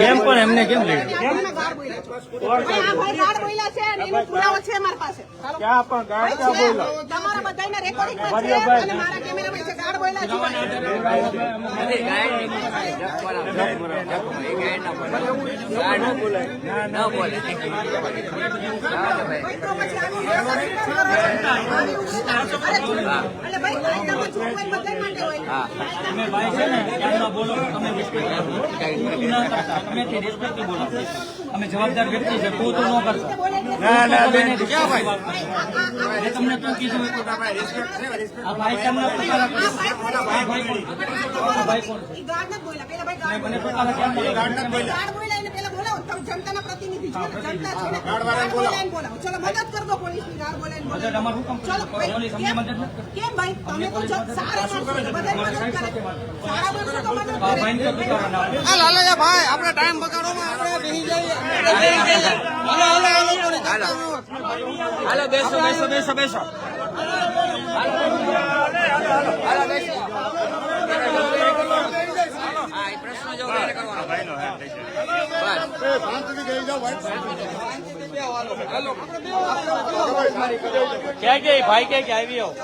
કેમ પણ એમને કેમ લઈ ભાઈ આ ભાઈ ગાળ બોલ્યા છે અને એનો પુરાવો છે મારી પાસે. ક્યાં પણ ગાડી ક્યાં બોલો? તમારા બધાના રેકોર્ડિંગમાં છે અને મારા કેમેરામાં છે. ગાળ બોલ્યા છે ભાઈ, તો પછી આનું એટલે ભાઈ કાયદામાં જોગવાઈ બધા માટે હોય. તમે ભાઈ છે ને એમના બોલો તમે તું ના કરતા અમે તે રિસ્પેક્ટ બોલાવો અમે જવાબદાર વ્યક્તિ છે તું તો ન કરતા મેં તમને તો કીધું આ ભાઈ તમને પતારા કરે. આ ભાઈ કોણ? આ ભાઈ કોણ? ઈ ગાર્ડ નથી બોલ્યા. પેલા ભાઈ ગાર્ડ મને પતારા કેમ બોલે? ગાર્ડ બોલ્યા એને પેલા બોલાવો. તમે જનતાના પ્રતિનિધિ છો. જનતા છે ને ગાર્ડ બોલાવીને બોલાવો. ચલો મદદ કરજો પોલીસની. ગાર્ડ બોલાવીને મદદ બોલાવો. અમારું શું કામ ચલો કરે? પોલીસ અમને મદદ નથી કરતી. કેમ ભાઈ તમે તો સારા માણસો છો. બધાય મદદ કરે. સારા માણસો તો મદદ આ ભાઈને તો કરે. પતારા ના આવે. આ લાલાજા ભાઈ આપણે ટાઈમ બગાડવામાં આપણે બેસી જઈએ. હાલો બેસો બેસો બેસો બેસો. ક્યાં ગઈ ભાઈ ક્યાં આવી આવો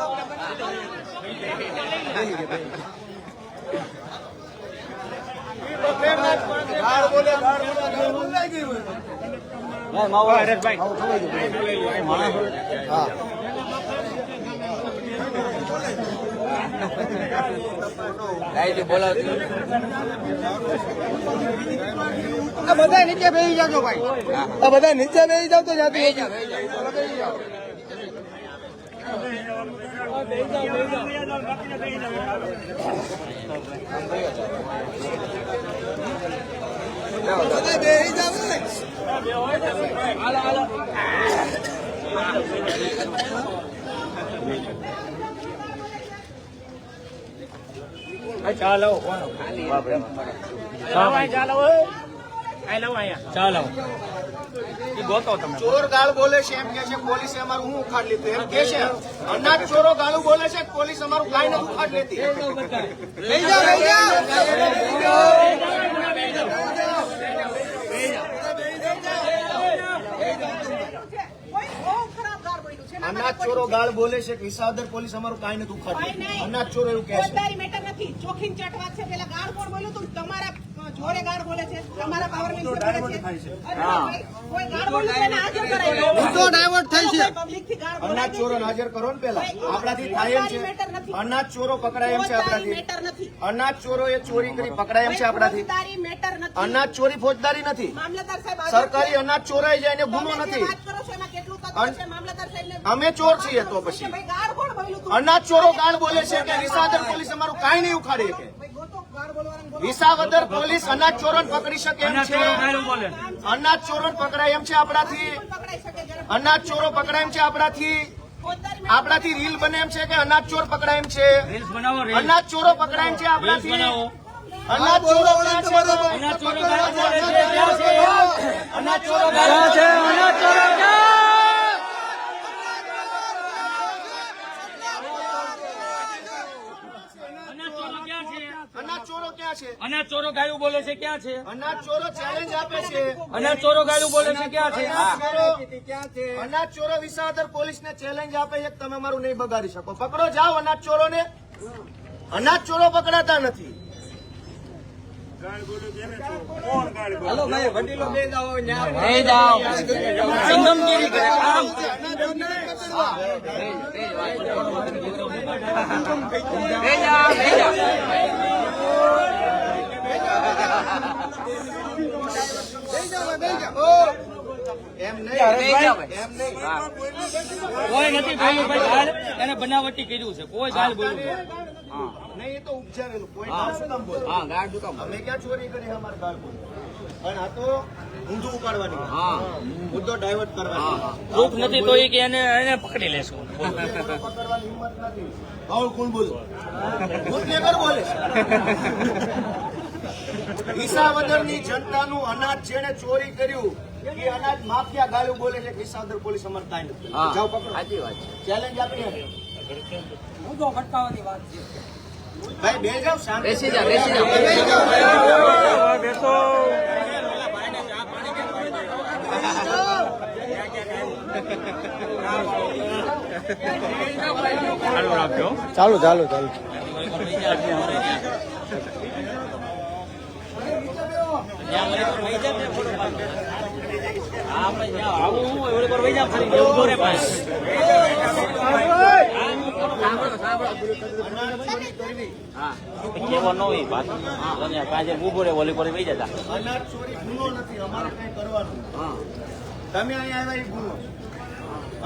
આ બધા નીચે બેસી જાજો ભાઈ. આ બધા નીચે બેસી જાવ તો જાતી બધા બેસી જાવ ને. ચાલો એ ગોતો તમે ચોર ગાળ બોલે છે એમ કે છે પોલીસે અમારું હું ઉખાડ લીધું એમ કે છે. અનાજ ચોરો ગાળું બોલે છે પોલીસ અમારું કાંઈ નથી ઉખાડ લેતી. બેસી જાવ બેસી જાવ. કોઈ બહુ ખરાબ ગાર્ડ બોલ્યું છે. અનાજ ચોરો ગાળ બોલે છે કે વિસાવદર પોલીસ અમારું કાંઈ નથી ઉખાડ લેતી. અનાજ ચોરો એવું કહે છે. ફોજદારી મેટર નથી. ચોખીન ચટ વાત છે. પેલા ગાર્ડ કોણ બોલ્યું તું? તમારા જોડે ગાર્ડ બોલે છે. તમારા પાવર મિનિસ્ટર બોલે છે. અરે ભાઈ, કોઈ ગાર્ડ બોલ્યું તો એને હાજર કરાવી. તો ડાયવર્ટ થઈ છે. પબ્લિકથી ગાર્ડ અનાજ બોલાવી ચોરો છે. હાજર કરો ને પેલા આપણાથી થાય એમ ફોજદારી મેટર છે. નથી. અનાજ ચોરો પકડાય એમ છે ફોજદારી આપણાથી. મેટર નથી. અનાજ ચોરો એ ચોરી કરી પકડાય એમ છે આપણાથી. ફોજદારી મેટર નથી. અનાજ ચોરી ફોજદારી નથી. મામલતદાર સાહેબ હાજર સરકારી છે. અનાજ ચોરાઈ જાય એને ગુનો તમે જે નથી. વાત કરો છો એમાં કેટલું તથ્ય છે? મામલતદાર સાહેબને અમે ચોર છીએ તો પછી. ભાઈ ગાર્ડ કોણ બોલ્યું તું? અનાજ ચોરો ગાળ બોલે છે કે વિસાવદર પોલીસ અમારું કાંઈ નહીં ઉખાડી શકે. ભાઈ ગોતો ગાર્ડ બોલવાના બોલો. વિસાવદર પોલીસ અનાજ ચોરોને પકડી શકે એમ અનાજ છે. ચોરો ગાળું બોલે અનાજ ચોરોને પકડાય એમ છે આપણાથી. પકડાઈ શકે જ્યારે અનાજ ચોરો પકડાય એમ છે આપણાથી. ફોજદારી મેટર આપણાથી રીલ બને એમ છે કે અનાજ ચોર પકડાય એમ છે. રીલ્સ બનાવો રીલ્સ અનાજ ચોરો પકડાય એમ છે રીલ્સ આપણાથી. બનાવો અનાજ ચોરો ક્યાં છે? અનાજ ચોરો ગાળું બોલે છે ક્યાં છે અનાજ ચોરો ક્યાં છે? અનાજ ચોરો ક્યાં? અનાજ ચોરો ક્યાં છે? અનાજ ચોરો ગાળું બોલે છે ક્યાં છે? અનાજ ચોરો ચેલેન્જ આપે છે. અનાજ ચોરો ગાળું બોલે છે ક્યાં છે? અનાજ ચોરો વિસાવદર પોલીસને ચેલેન્જ આપે છે કે તમે અમારું નહીં બગાડી શકો. પકડો જાઓ અનાજ ચોરોને. અનાજ ચોરો પકડાતા નથી. કોણ ગાડી બોલે? સંગમગીરી કરે આમ એમ નહીં. એમ નહીં. કોઈ નથી બોલ્યું ભાઈ ગાળ એને બનાવટી કર્યું છે કોઈ ગાળ બોલ્યું નથી. નહીં, એ તો ઉપજાવેલું. કોઈ ગાળ શું કામ બોલે? અમે ક્યાં ચોરી કરી અમારે ગાળ બોલે? પણ આ તો ઊંધું ઉપાડવાની મુદ્દો ડાયવર્ટ કરવાની. દુઃખ નથી તો એ કે એને પકડી લેશું પકડવાની હિંમત નથી. ભાવ કોણ બોલે? બુટલેગર બોલે છે. વિસાવદરની જનતાનું અનાજ જેને ચોરી કર્યું એ અનાજ માફિયા ગાળું બોલે છે. વિસાવદર પોલીસ અમારે કાંઈ નથી. જાઓ પકડો. ચેલેન્જ આપીએ. ભાઈ બે જાઓ શાંતિ. બેસી જાવ બેસી જાવ. બેસો ચાલુ રાખજો. ચાલુ ચાલુ ચાલુ. કેવો ન હોય વાત અનાજ ચોરી ગુનો નથી, અમારે કઈ કરવાનું. તમે અહીંયા આવ્યા એ ગુનો.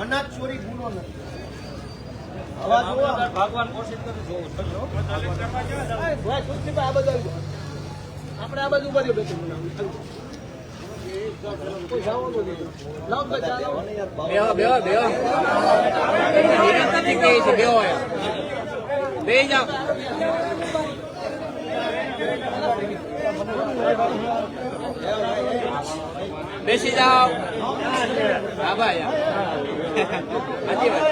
અનાજ ચોરી ગુનો નથી. અવાજ જુઓ. ભગવાન કોશિશ કરે જોવું આ બાજુ આવી જાઓ. આપણે આ બાજુ ઉભા રહ્યો. કોઈ જવાનું નથી. લાવો તો ચાલો. બેસી જાઓ. હા ભાઈ સાચી વાત.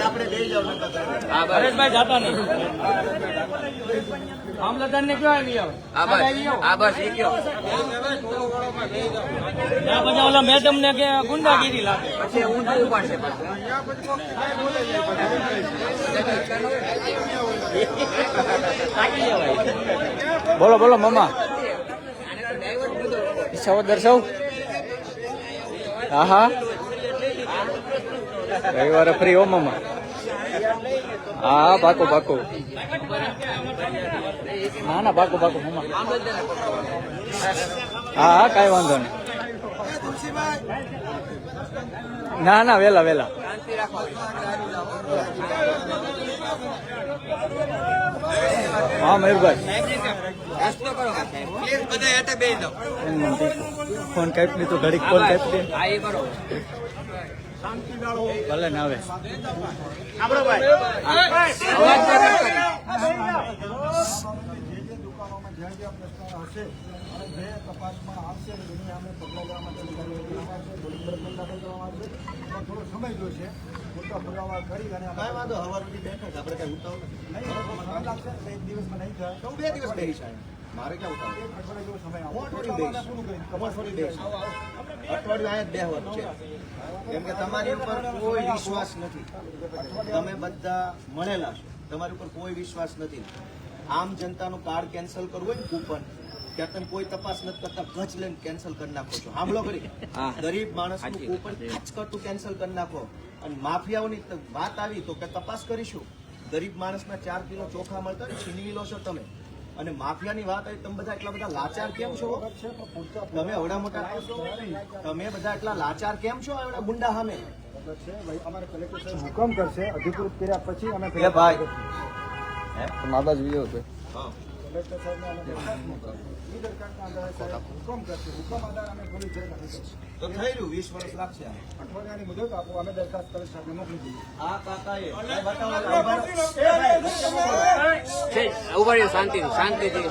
આપણે લઈ જાવ. પરેશભાઈ જાતા નહીં. મામલતદાર ને કયો આવી આવે? પછી ઓલા મેડમ ને કે ગુંડાગીરી લાગે. બોલો બોલો મામા ઈચ્છાઓ દર્શાવ. હા હા રવિવારે ફ્રી હો મામા. હા પાકો પાકો. ના ના પાકો પાકો મામા. હા હા કઈ વાંધો નહીં. ના ના વેલા વેલા. હા મયુરભાઈ ફોન કાપી તો ઘડીક ફોન કાપી દે. ભલે ને હવે હશે અને જે તપાસમાં આવશે એની અમે પગલાં લેવા માટે થોડો સમય જોશે. મોટા પુરાવા કરી અને કાંઈ વાંધો હવાર સુધી બેઠક આપણે કઈ ઉતાવળ નથી. સમય લાગશે એટલે એક દિવસમાં નહીં થાય તો 2 દિવસ બેસી જાય. મારે ક્યાં ઉતાવળ? એક અઠવાડિયા જેવો સમય હું અઠવાડિયું બેસીશ. અઠવાડિયું બેસીશ. અઠવાડિયું અહીંયા જ બેહવાનું છે. કેમ કે તમારી ઉપર કોઈ વિશ્વાસ નથી. તમે બધા મળેલા છો, તમારી ઉપર કોઈ વિશ્વાસ નથી. આમ જનતાનું કાર્ડ કેન્સલ કરવું હોય ને કૂપન, ત્યાં તમે કોઈ તપાસ નથી કરતા, ગજ લઈને કેન્સલ કરી નાખો છો. સાંભળો કરી, ગરીબ માણસનું કૂપન ખચ કરતું કેન્સલ કરી નાખો. અને માફિયાઓની વાત આવી તો કે તપાસ કરીશું. ગરીબ માણસના 4 કિલો ચોખા મળતા હોય છીનવી લો છો તમે. અને માફિયાની વાત આવી, તમે બધા એટલા બધા લાચાર કેમ છો? તમે એવડા મોટા તમે બધા એટલા લાચાર કેમ છો એવડા ગુંડા સામે? અમારે કલેક્ટર સાહેબ હુકમ કરશે, અધિકૃત કર્યા પછી અમે ભાઈ માતા જ વિયો હતો. કલેક્ટર સાહેબને અમે દરખાસ્ત મોકલી. ઈ દરખાસ્તના આધારે સાહેબ હુકમ કરશે. હુકમ આધારે અમે પોલીસ તો થઈ રહ્યું 20 વર્ષ લાગશે. અઠવાડિયાની મુદત આપો, અમે દરખાસ્ત કલેક્ટર સાહેબને મોકલી દઈએ. આ કાકાએ શાંતિ શાંતિથી.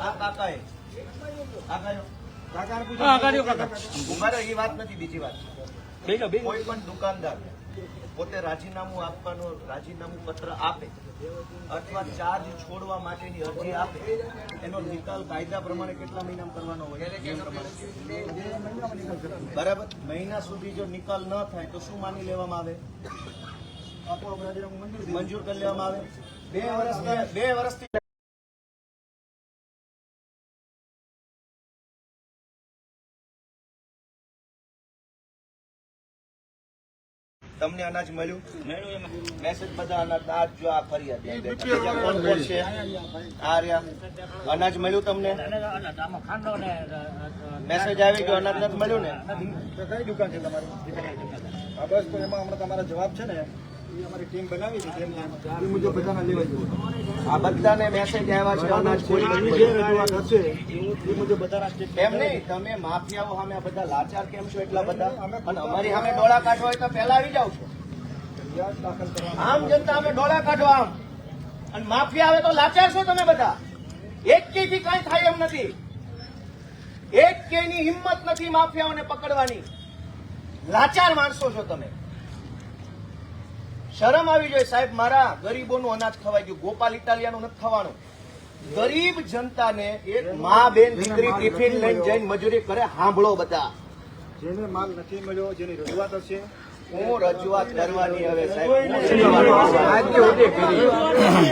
આ કાકાએ કાકાને પૂછો. હા કર્યો કાકા. ઉભા રહો, એ વાત નથી, બીજી વાત. કોઈ પણ દુકાનદાર પોતે રાજીનામું પત્ર આપે અથવા ચાર્જ છોડવા માટેની અરજી આપે, એનો નિકાલ કાયદા પ્રમાણે કેટલા મહિનામાં કરવાનો હોય? નિયમ પ્રમાણે. બરાબર. મહિના સુધી જો નિકાલ ન થાય તો શું માની લેવામાં આવે? મંજૂર કરી લેવામાં આવે. 2 વર્ષથી તમને અનાજ મળ્યું? મેસેજ બધા અનાજ જો આ ફરિયાદ બીજા કોણ કોણ છે? આ રહ્યા અનાજ મળ્યું તમને? મેસેજ આવી ગયો અનાજ નથી મળ્યું ને? કઈ દુકાન છે તમારી? હા બસ તો એમાં હમણાં તમારા જવાબ છે ને, એ અમારી ટીમ બનાવી છે, એ મુજબ બધાના લેવા જોઈએ. આ બધાને મેસેજ આવ્યા છે અનાજ કોઈ નથી જે મળ્યું. રજૂઆત હશે એ મુજબ બધાના સ્ટેટ એમ નહીં, તમે માફિયાઓ સામે આ બધા લાચાર કેમ છો એટલા બધા? અને અમારી સામે ડોળા કાઢવા હોય તો પહેલા આવી જાવ છો. ફરિયાદ દાખલ કરવા આમ જનતા અમે ડોળા કાઢો આમ, અને માફિયા આવે તો લાચાર છો તમે બધા. એક થી કઈ થાય એમ નથી. એક ની હિંમત નથી માફિયાઓને પકડવાની. લાચાર માણસો છો તમે. શરમ આવી જોઈએ સાહેબ. મારા ગરીબોનું અનાજ ખવાઈ ગયું, ગોપાલ ઇટાલિયાનું નથી ખવાનું. ગરીબ જનતાને એક મા બેન દીકરી ટિફિન લઈને જઈને મજૂરી કરે. સાંભળો બધા, જેને માલ નથી મળ્યો, જેની રજૂઆત હશે હું રજૂઆત કરવાની હવે સાહેબ.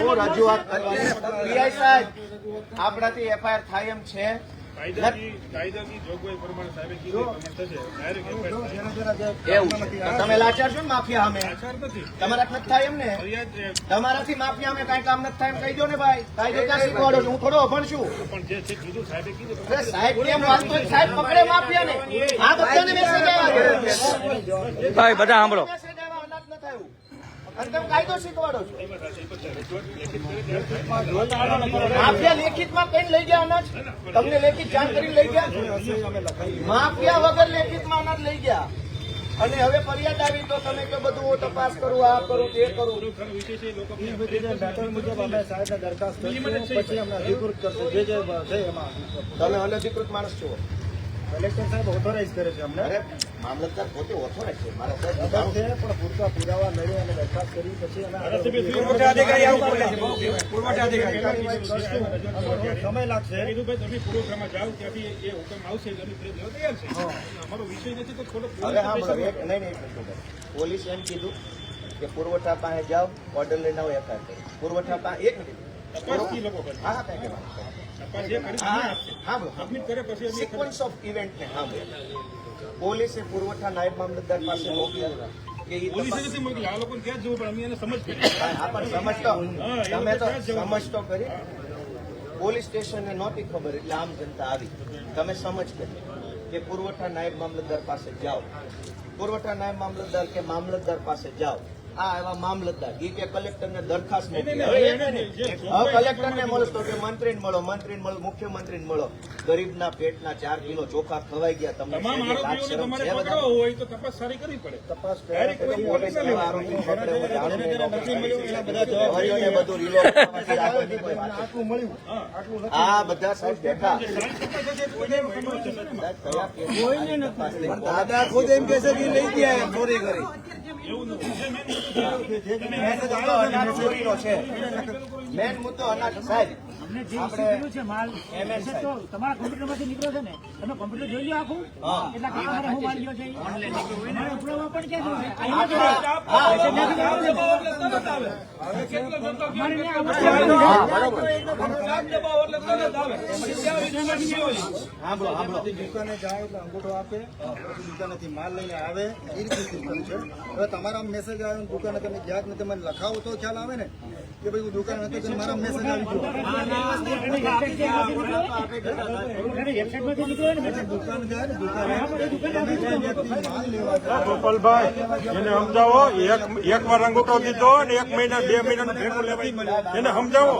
હું રજૂઆત કરવાની. પીઆઈ સાહેબ, આપણાથી એફઆઈઆર થાય એમ છે? કાયદાની જોગવાઈ પ્રમાણે સાહેબે કીધું એ પ્રમાણે થશે. ડાયરેક્ટ જો એફઆઈઆર જેના જેના જે એવું છે. તમે લાચાર છો ને માફિયા સામે? આચાર નથી. તમારા નથી થાય એમ ને? ફરિયાદ છે, તમારાથી માફિયા અમે કઈ કામ નથી થાય એમ કહી દો ને ભાઈ. કાયદો ક્યાં શીખવાડો છો? હું થોડો અભણ છું. પણ જે છે કીધું સાહેબે કીધું અરે સાહેબ કેમ વાત તો સાહેબ પકડે માફિયાને. આ બધાને મેસેજ આવ્યા. ભાઈ બધા સાંભળો. મેસેજ આવ્યા, અનાજ ન થયું. અને તમે કાયદો શીખવાડો છો. માફિયા લેખિતમાં કઈ લઈ ગયા અનાજ? તમને લેખિત જાણ કરીને લઈ ગયા? માફિયા વગર લેખિતમાં અનાજ લઈ ગયા. અને હવે ફરિયાદ આવી તો તમે કે બધું હું તપાસ કરું, આ કરું, તે કરું. વિષય છે લોકો લેટર મુજબ અમે સાહેબને દરખાસ્ત કરીશું, પછી અમને અધિકૃત કરશે જે જે છે એમાં. તમે અનધિકૃત માણસ છો. કલેક્ટર સાહેબ ઓથોરાઇઝ કરે છે અમને. અરે મામલતદાર પોતે ઓથોરાઇઝ છે. મારા સાહેબ ખબર છે, પણ પૂરતા પુરાવા લઈ અને દરખાસ્ત કરી પછી અમે પુરવઠા અધિકારી આવું બોલે છે. પુરવઠા અધિકારી કાર્યવાહી કરશું. સમય લાગશે. કીધું ભાઈ તમે પુરવઠામાં જાઓ ત્યાંથી એ હુકમ આવશે એટલે અમે ફરિયાદ લેવા તૈયાર છે. અમારો વિષય નથી તો થોડો હવે હા બોલો. નહીં પોલીસ એમ કીધું કે પુરવઠા પાસે જાઓ, ઓર્ડર લઈને આવો, એફઆઈઆર કરો. પુરવઠા પાસે એક મિનિટ. તપાસથી લોકો કરે. હા હા કઈ કહેવાનું. તપાસ જે કરી હા આપશે. હા બોલો. સબમિટ કરે પછી અમે સિક્વન્સ ઓફ ઇવેન્ટ ને હા બોલો. પોલીસે પુરવઠા નાયબ મામલતદાર પાસે મોકલ્યા કે ઈ પોલીસે તપાસ- નથી મોકલી. આ લોકોને ક્યાં જવું પણ અમે એને સમજ કરી. હા પણ સમજતો તમે તો સમજતો કરી. પોલીસ સ્ટેશનને નહોતી ખબર એટલે આમ જનતા આવી. તમે સમજ કરી કે પુરવઠા નાયબ મામલતદાર પાસે જાઓ. પુરવઠા નાયબ મામલતદાર કે મામલતદાર પાસે જાઓ. આ એવા મામલતદાર એ કે કલેક્ટરને દરખાસ્ત મોકલી. હવે કલેક્ટરને મળો તો કે મંત્રીને મળો, મંત્રીને મળો, મુખ્યમંત્રીને મળો. ગરીબના પેટના 4 કિલો ચોખા ખવાઈ ગયા. તમને તમામ લાજ આરોપીઓને શરમ તમારે છે બધા? પકડવા હોય તો તપાસ સારી કરવી પડે. તપાસ ડાયરેક્ટ કોઈ પોલીસ પોલીસ એવા આરોપી પકડે હોય, જાણવું નહીં, નથી મળ્યું એના બધા જવાબદારીઓને બધું reload કરવાથી આગળની કોઈ વાત નથી. આટલું મળ્યું, આટલું નથી. આ બધા સાહેબ બેઠા. દાદા ખુદ એમ કે છે કે લઈ ગયા એમ ચોરી કરી. મેન મુદ્દો અનાજ ચોરીનો છે. મેન મુદ્દો અનાજ સાહેબ આપણે MN સાહેબ. તમારા કોમ્પ્યુટરમાંથી નીકળ્યો છે ને, તમે કોમ્પ્યુટર જોઈ લો આખું. હા. એટલે કામ હું વાળ્યો છે મારે ઉપડવા પણ ક્યાં જવું છે? હા, અહીંયા હા, જ હા, છે. બરોબર. અમારે ત્યાં આ વસ્તુ હા, બરોબર. સાંભળો, સાંભળો. દુકાને જાય એટલે અંગૂઠો આપે, પછી દુકાનેથી માલ લઈને આવે, એ રીતે સિસ્ટમ છે. હવે તમારા મેસેજ આવે ને દુકાને તમે ગયા જ ને તમે લખાવો તો ખ્યાલ આવે ને કે ભાઈ હું દુકાન હતો તો મારા મેસેજ આવી ગયો. વેબસાઇટમાંથી નીકળ્યો ને દુકાન જાય ને દુકાને તમે જે વ્યક્તિ માલ લેવા જાય, ગોપાલભાઈ એને સમજાવો. એક વાર અંગૂઠો દીધો અને 1 મહિના 2 મહિનાનું ભેગું લેવાય એને સમજાવો.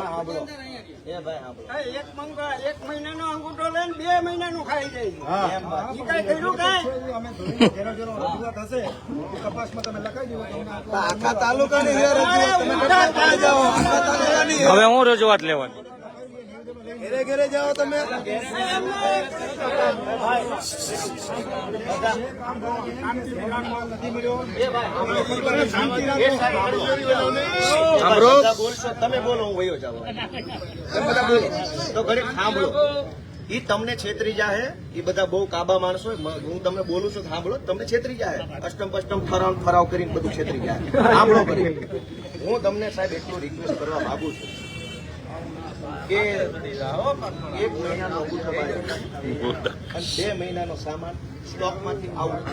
એ ભાઈ હા બોલો. એક મહિનાનો અંગૂઠો લઈને 2 મહિનાનું ખાઈ જાય. હા. એમ વાત. ઈ કઈ કર્યું કાંઈ? અમે જોઈને જેનો જેનો રજૂઆત હશે એ તપાસમાં તમે લખાઈ દો. તમને આખા તાલુકાની છે રજૂઆત. તમે કેટલા પાસે જાઓ? આખા તાલુકાની છે. હવે હું રજૂઆત લેવાની. ઘરે ઘરે જાઓ તમે. નથી મળ્યો. એ ભાઈ સાંભળો. એ સાહેબ સાંભળો. બધા બોલશો તમે બોલો હું વયો જાવ. તમે બધા બોલો તો ઘડીક સાંભળો. ઈ તમને છેતરી જાહે. ઈ બધા બહુ કાબા માણસો. હું તમને બોલું છું સાંભળો. તમને છેતરી જાહે. અષ્ટમ પષ્ટમ ફરાવ કરીને બધું છેતરી જાય. સાંભળો કરી. હું તમને સાહેબ એટલું રિક્વેસ્ટ કરવા માંગુ છું કે 1 મહિનાનો અંગૂઠો બાંધો અને 2 મહિનાનો સામાન સ્ટોકમાંથી આઉટ.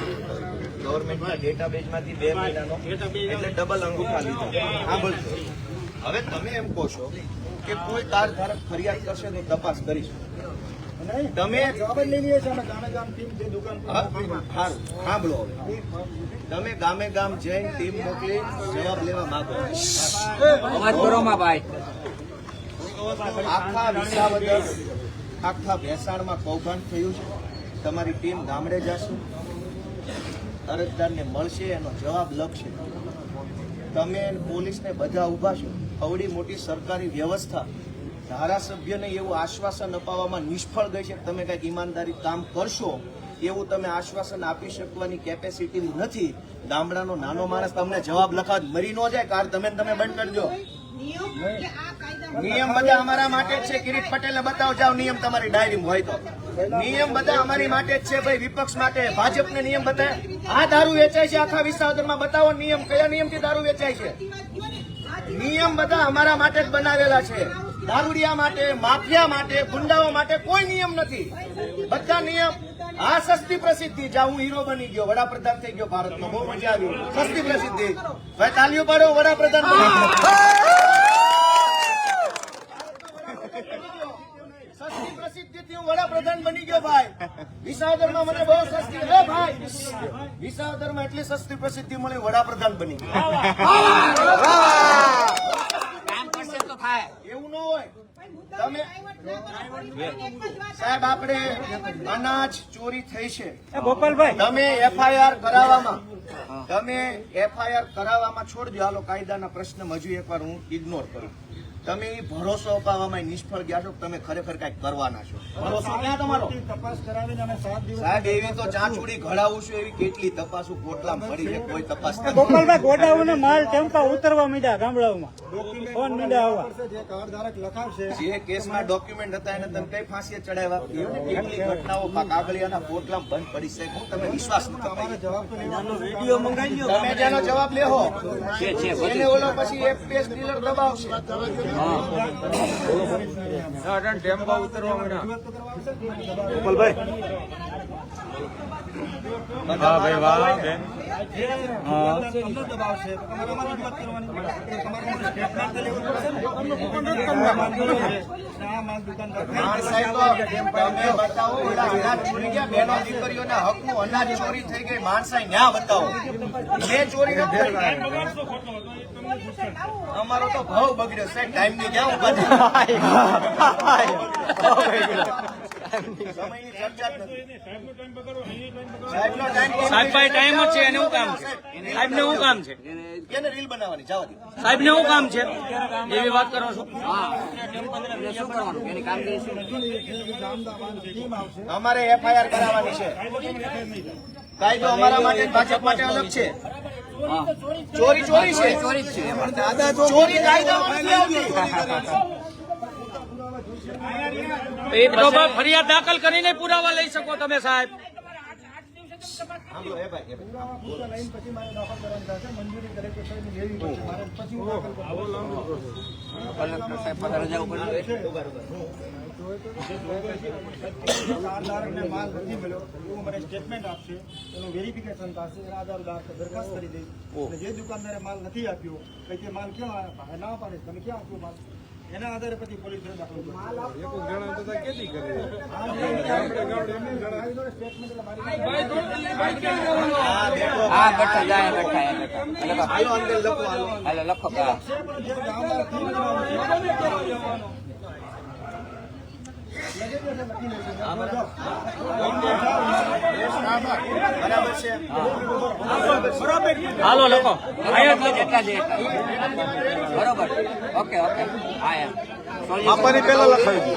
ગવર્મેન્ટના ડેટાબેઝમાંથી 2 મહિનાનો એટલે ડબલ અંગૂઠા લીધા. સાંભળજો. હવે તમે એમ કહો છો કે કોઈ કાર્ડધારક ફરિયાદ કરશે તો તપાસ કરીશું. તમે જવાબ જ લઈ લઈએ છીએ અમે ગામે ગામ ટીમ જે દુકાન પર સારું સાંભળો. હવે તમે ગામે ગામ જઈને ટીમ મોકલી જવાબ લેવા માંગો. આખા વિસાવદર આખા ભેસાણમાં કૌભાંડ થયું છે. તમારી ટીમ ગામડે જશે, અરજદારને મળશે, એનો જવાબ લખશે. તમે પોલીસને બધા ઉભા છો. અવડી મોટી સરકારી વ્યવસ્થા ધારાસભ્યને એવું આશ્વાસન અપાવવામાં નિષ્ફળ ગઈ છે કે તમે કંઈક ઈમાનદારી કામ કરશો એવું તમે આશ્વાસન આપી શકવાની કેપેસિટી નથી. ગામડાનો નાનો માણસ તમને જવાબ લખાવ મરી ન જાય કાર તમે બંધ કરજો. નિયમ કે આ કાયદા નિયમ બધા અમારા માટે જ છે. કિરીટ પટેલને બતાવો જાઓ નિયમ તમારી ડાયરીમાં હોય તો. નિયમ બધા અમારી માટે જ છે ભાઈ. વિપક્ષ માટે ભાજપને નિયમ બતાવે. આ દારૂ વેચાય છે આખા વિસાવદરમાં. બતાવો નિયમ. કયા નિયમથી દારૂ વેચાય છે? નિયમ બધા અમારા માટે જ બનાવેલા છે. દારૂડિયા માટે, માફિયા માટે, ગુંડાઓ માટે કોઈ નિયમ નથી. બધા નિયમ આ સસ્તી પ્રસિદ્ધિ. જ્યાં હું હીરો બની ગયો, વડાપ્રધાન થઈ ગયો ભારતનો, બહુ મજા આવી. સસ્તી પ્રસિદ્ધિ. ભાઈ તાલીઓ પાડો, વડાપ્રધાન બની ગયો. સસ્તી પ્રસિદ્ધિથી હું વડાપ્રધાન બની ગયો ભાઈ. વિસાવદરમાં મને બહુ સસ્તી ભાઈ. વિસાવદરમાં એટલી સસ્તી પ્રસિદ્ધિ મળી, વડાપ્રધાન બની ગયો. એવું ન હોય. તમે સાહેબ, આપણે અનાજ ચોરી થઈ છે, ગોપાલભાઈ તમે એફઆઈઆર કરાવવામાં છોડી દો. હાલો, કાયદાના પ્રશ્ન હજુ એકવાર હું ઇગ્નોર કરું. તમે એ ભરોસો અપાવવામાં નિષ્ફળ ગયા છો. તમે ખરેખર કઈક કરવાના છો. ભરોસો ક્યાં તમારો? તપાસ કરાવીને અમે 7 દિવસ સાહેબ, એવી તો ચાંચુડી ઘડાવું છું, એવી કેટલી તપાસો કોટલામાં પડી છે, કોઈ તપાસ નથી. ગોપાલભાઈ ગોડાઉન માલ ટેમ્પા ઉતરવા માંડ્યા ગામડાઓમાં. ફોન મીડિયા આવવા. જે કાર્ડધારક લખાવશે જે કેસમાં ડોક્યુમેન્ટ હતા એને તમે કઈ ફાંસીએ ચડાવ્યા? કેટલી ઘટનાઓ કાગળિયાના કોટલામાં બંધ પડી છે. હું તમે વિશ્વાસ ન કરો. જવાબ તો લેવાનો વિડીયો મંગાવી લો. તમે જેનો જવાબ લેહો એને ઓલો પછી એક પેજ ડીલર દબાવશે. ટેમ્પા ઉતરવા માંડ્યા. બધા ભાઈ વાહ બેન. તમને દબાવશે તો તમારે અમારી રજૂઆત કરવાની. તમારે સ્ટેટમેન્ટ તો લેવું પડશે ને. આ માલ દુકાનદાર ખાન સાહેબ, તો તમે બતાવો, ઓલા અનાજ ચોરી ગયા, બહેનો દીકરીઓના હકનું અનાજ ચોરી થઈ ગઈ, માણસાઈ ન્યા બતાવો. જે ચોરી નથી કરી. અમારો તો ભાવ બગડ્યો સાહેબ. ટાઈમ ની ક્યાં ઉભા થયા? સમયની ચર્ચા જ નથી. સાહેબનો ટાઈમ સાહેબ ભાઈ ટાઈમ જ છે, એને શું કામ છે? સાહેબ ને શું કામ છે? એને રીલ બનાવવાની જવા દે. સાહેબ ને શું કામ છે? એવી વાત કરો છો. અમારે એફઆઈઆર કરાવવાની છે. કાયદો અમારા માટે, ભાજપ માટે અલગ છે. ચોરી ચોરી છે. ચોરી કાયદામાં નથી આવતી. એ તો ફરિયાદ દાખલ કરીને પુરાવા લઈ શકો તમે સાહેબ. સાંભળો, એ ભાઈ, એ ભાઈ. લાઈન પછી મારે દાખલ કરવાની થશે. મંજૂરી કલેક્ટર સાહેબની લેવી પડશે. મારે પછી હું દાખલ કાર્ડધારકને માલ નથી મળ્યો એવું મને સ્ટેટમેન્ટ આપશે, એનું વેરિફિકેશન થશે, એના આધાર દરખાસ્ત કરી દઈશ. અને જે દુકાનદારે માલ નથી આપ્યો, પછી તે માલ ક્યાં ના પાડે, તમે ક્યાં આપ્યો માલ, એના આધારે પછી પોલીસ દાખલ કરશે. હા, બેઠા જાય, હાલો અંદર લખો, હાલો લખો. જે ગામમાં લખી લેવાનું બરાબર છે. હાલો લખો. બરોબર. Okay okay. હા આપવાની પેલા લખાવી દો.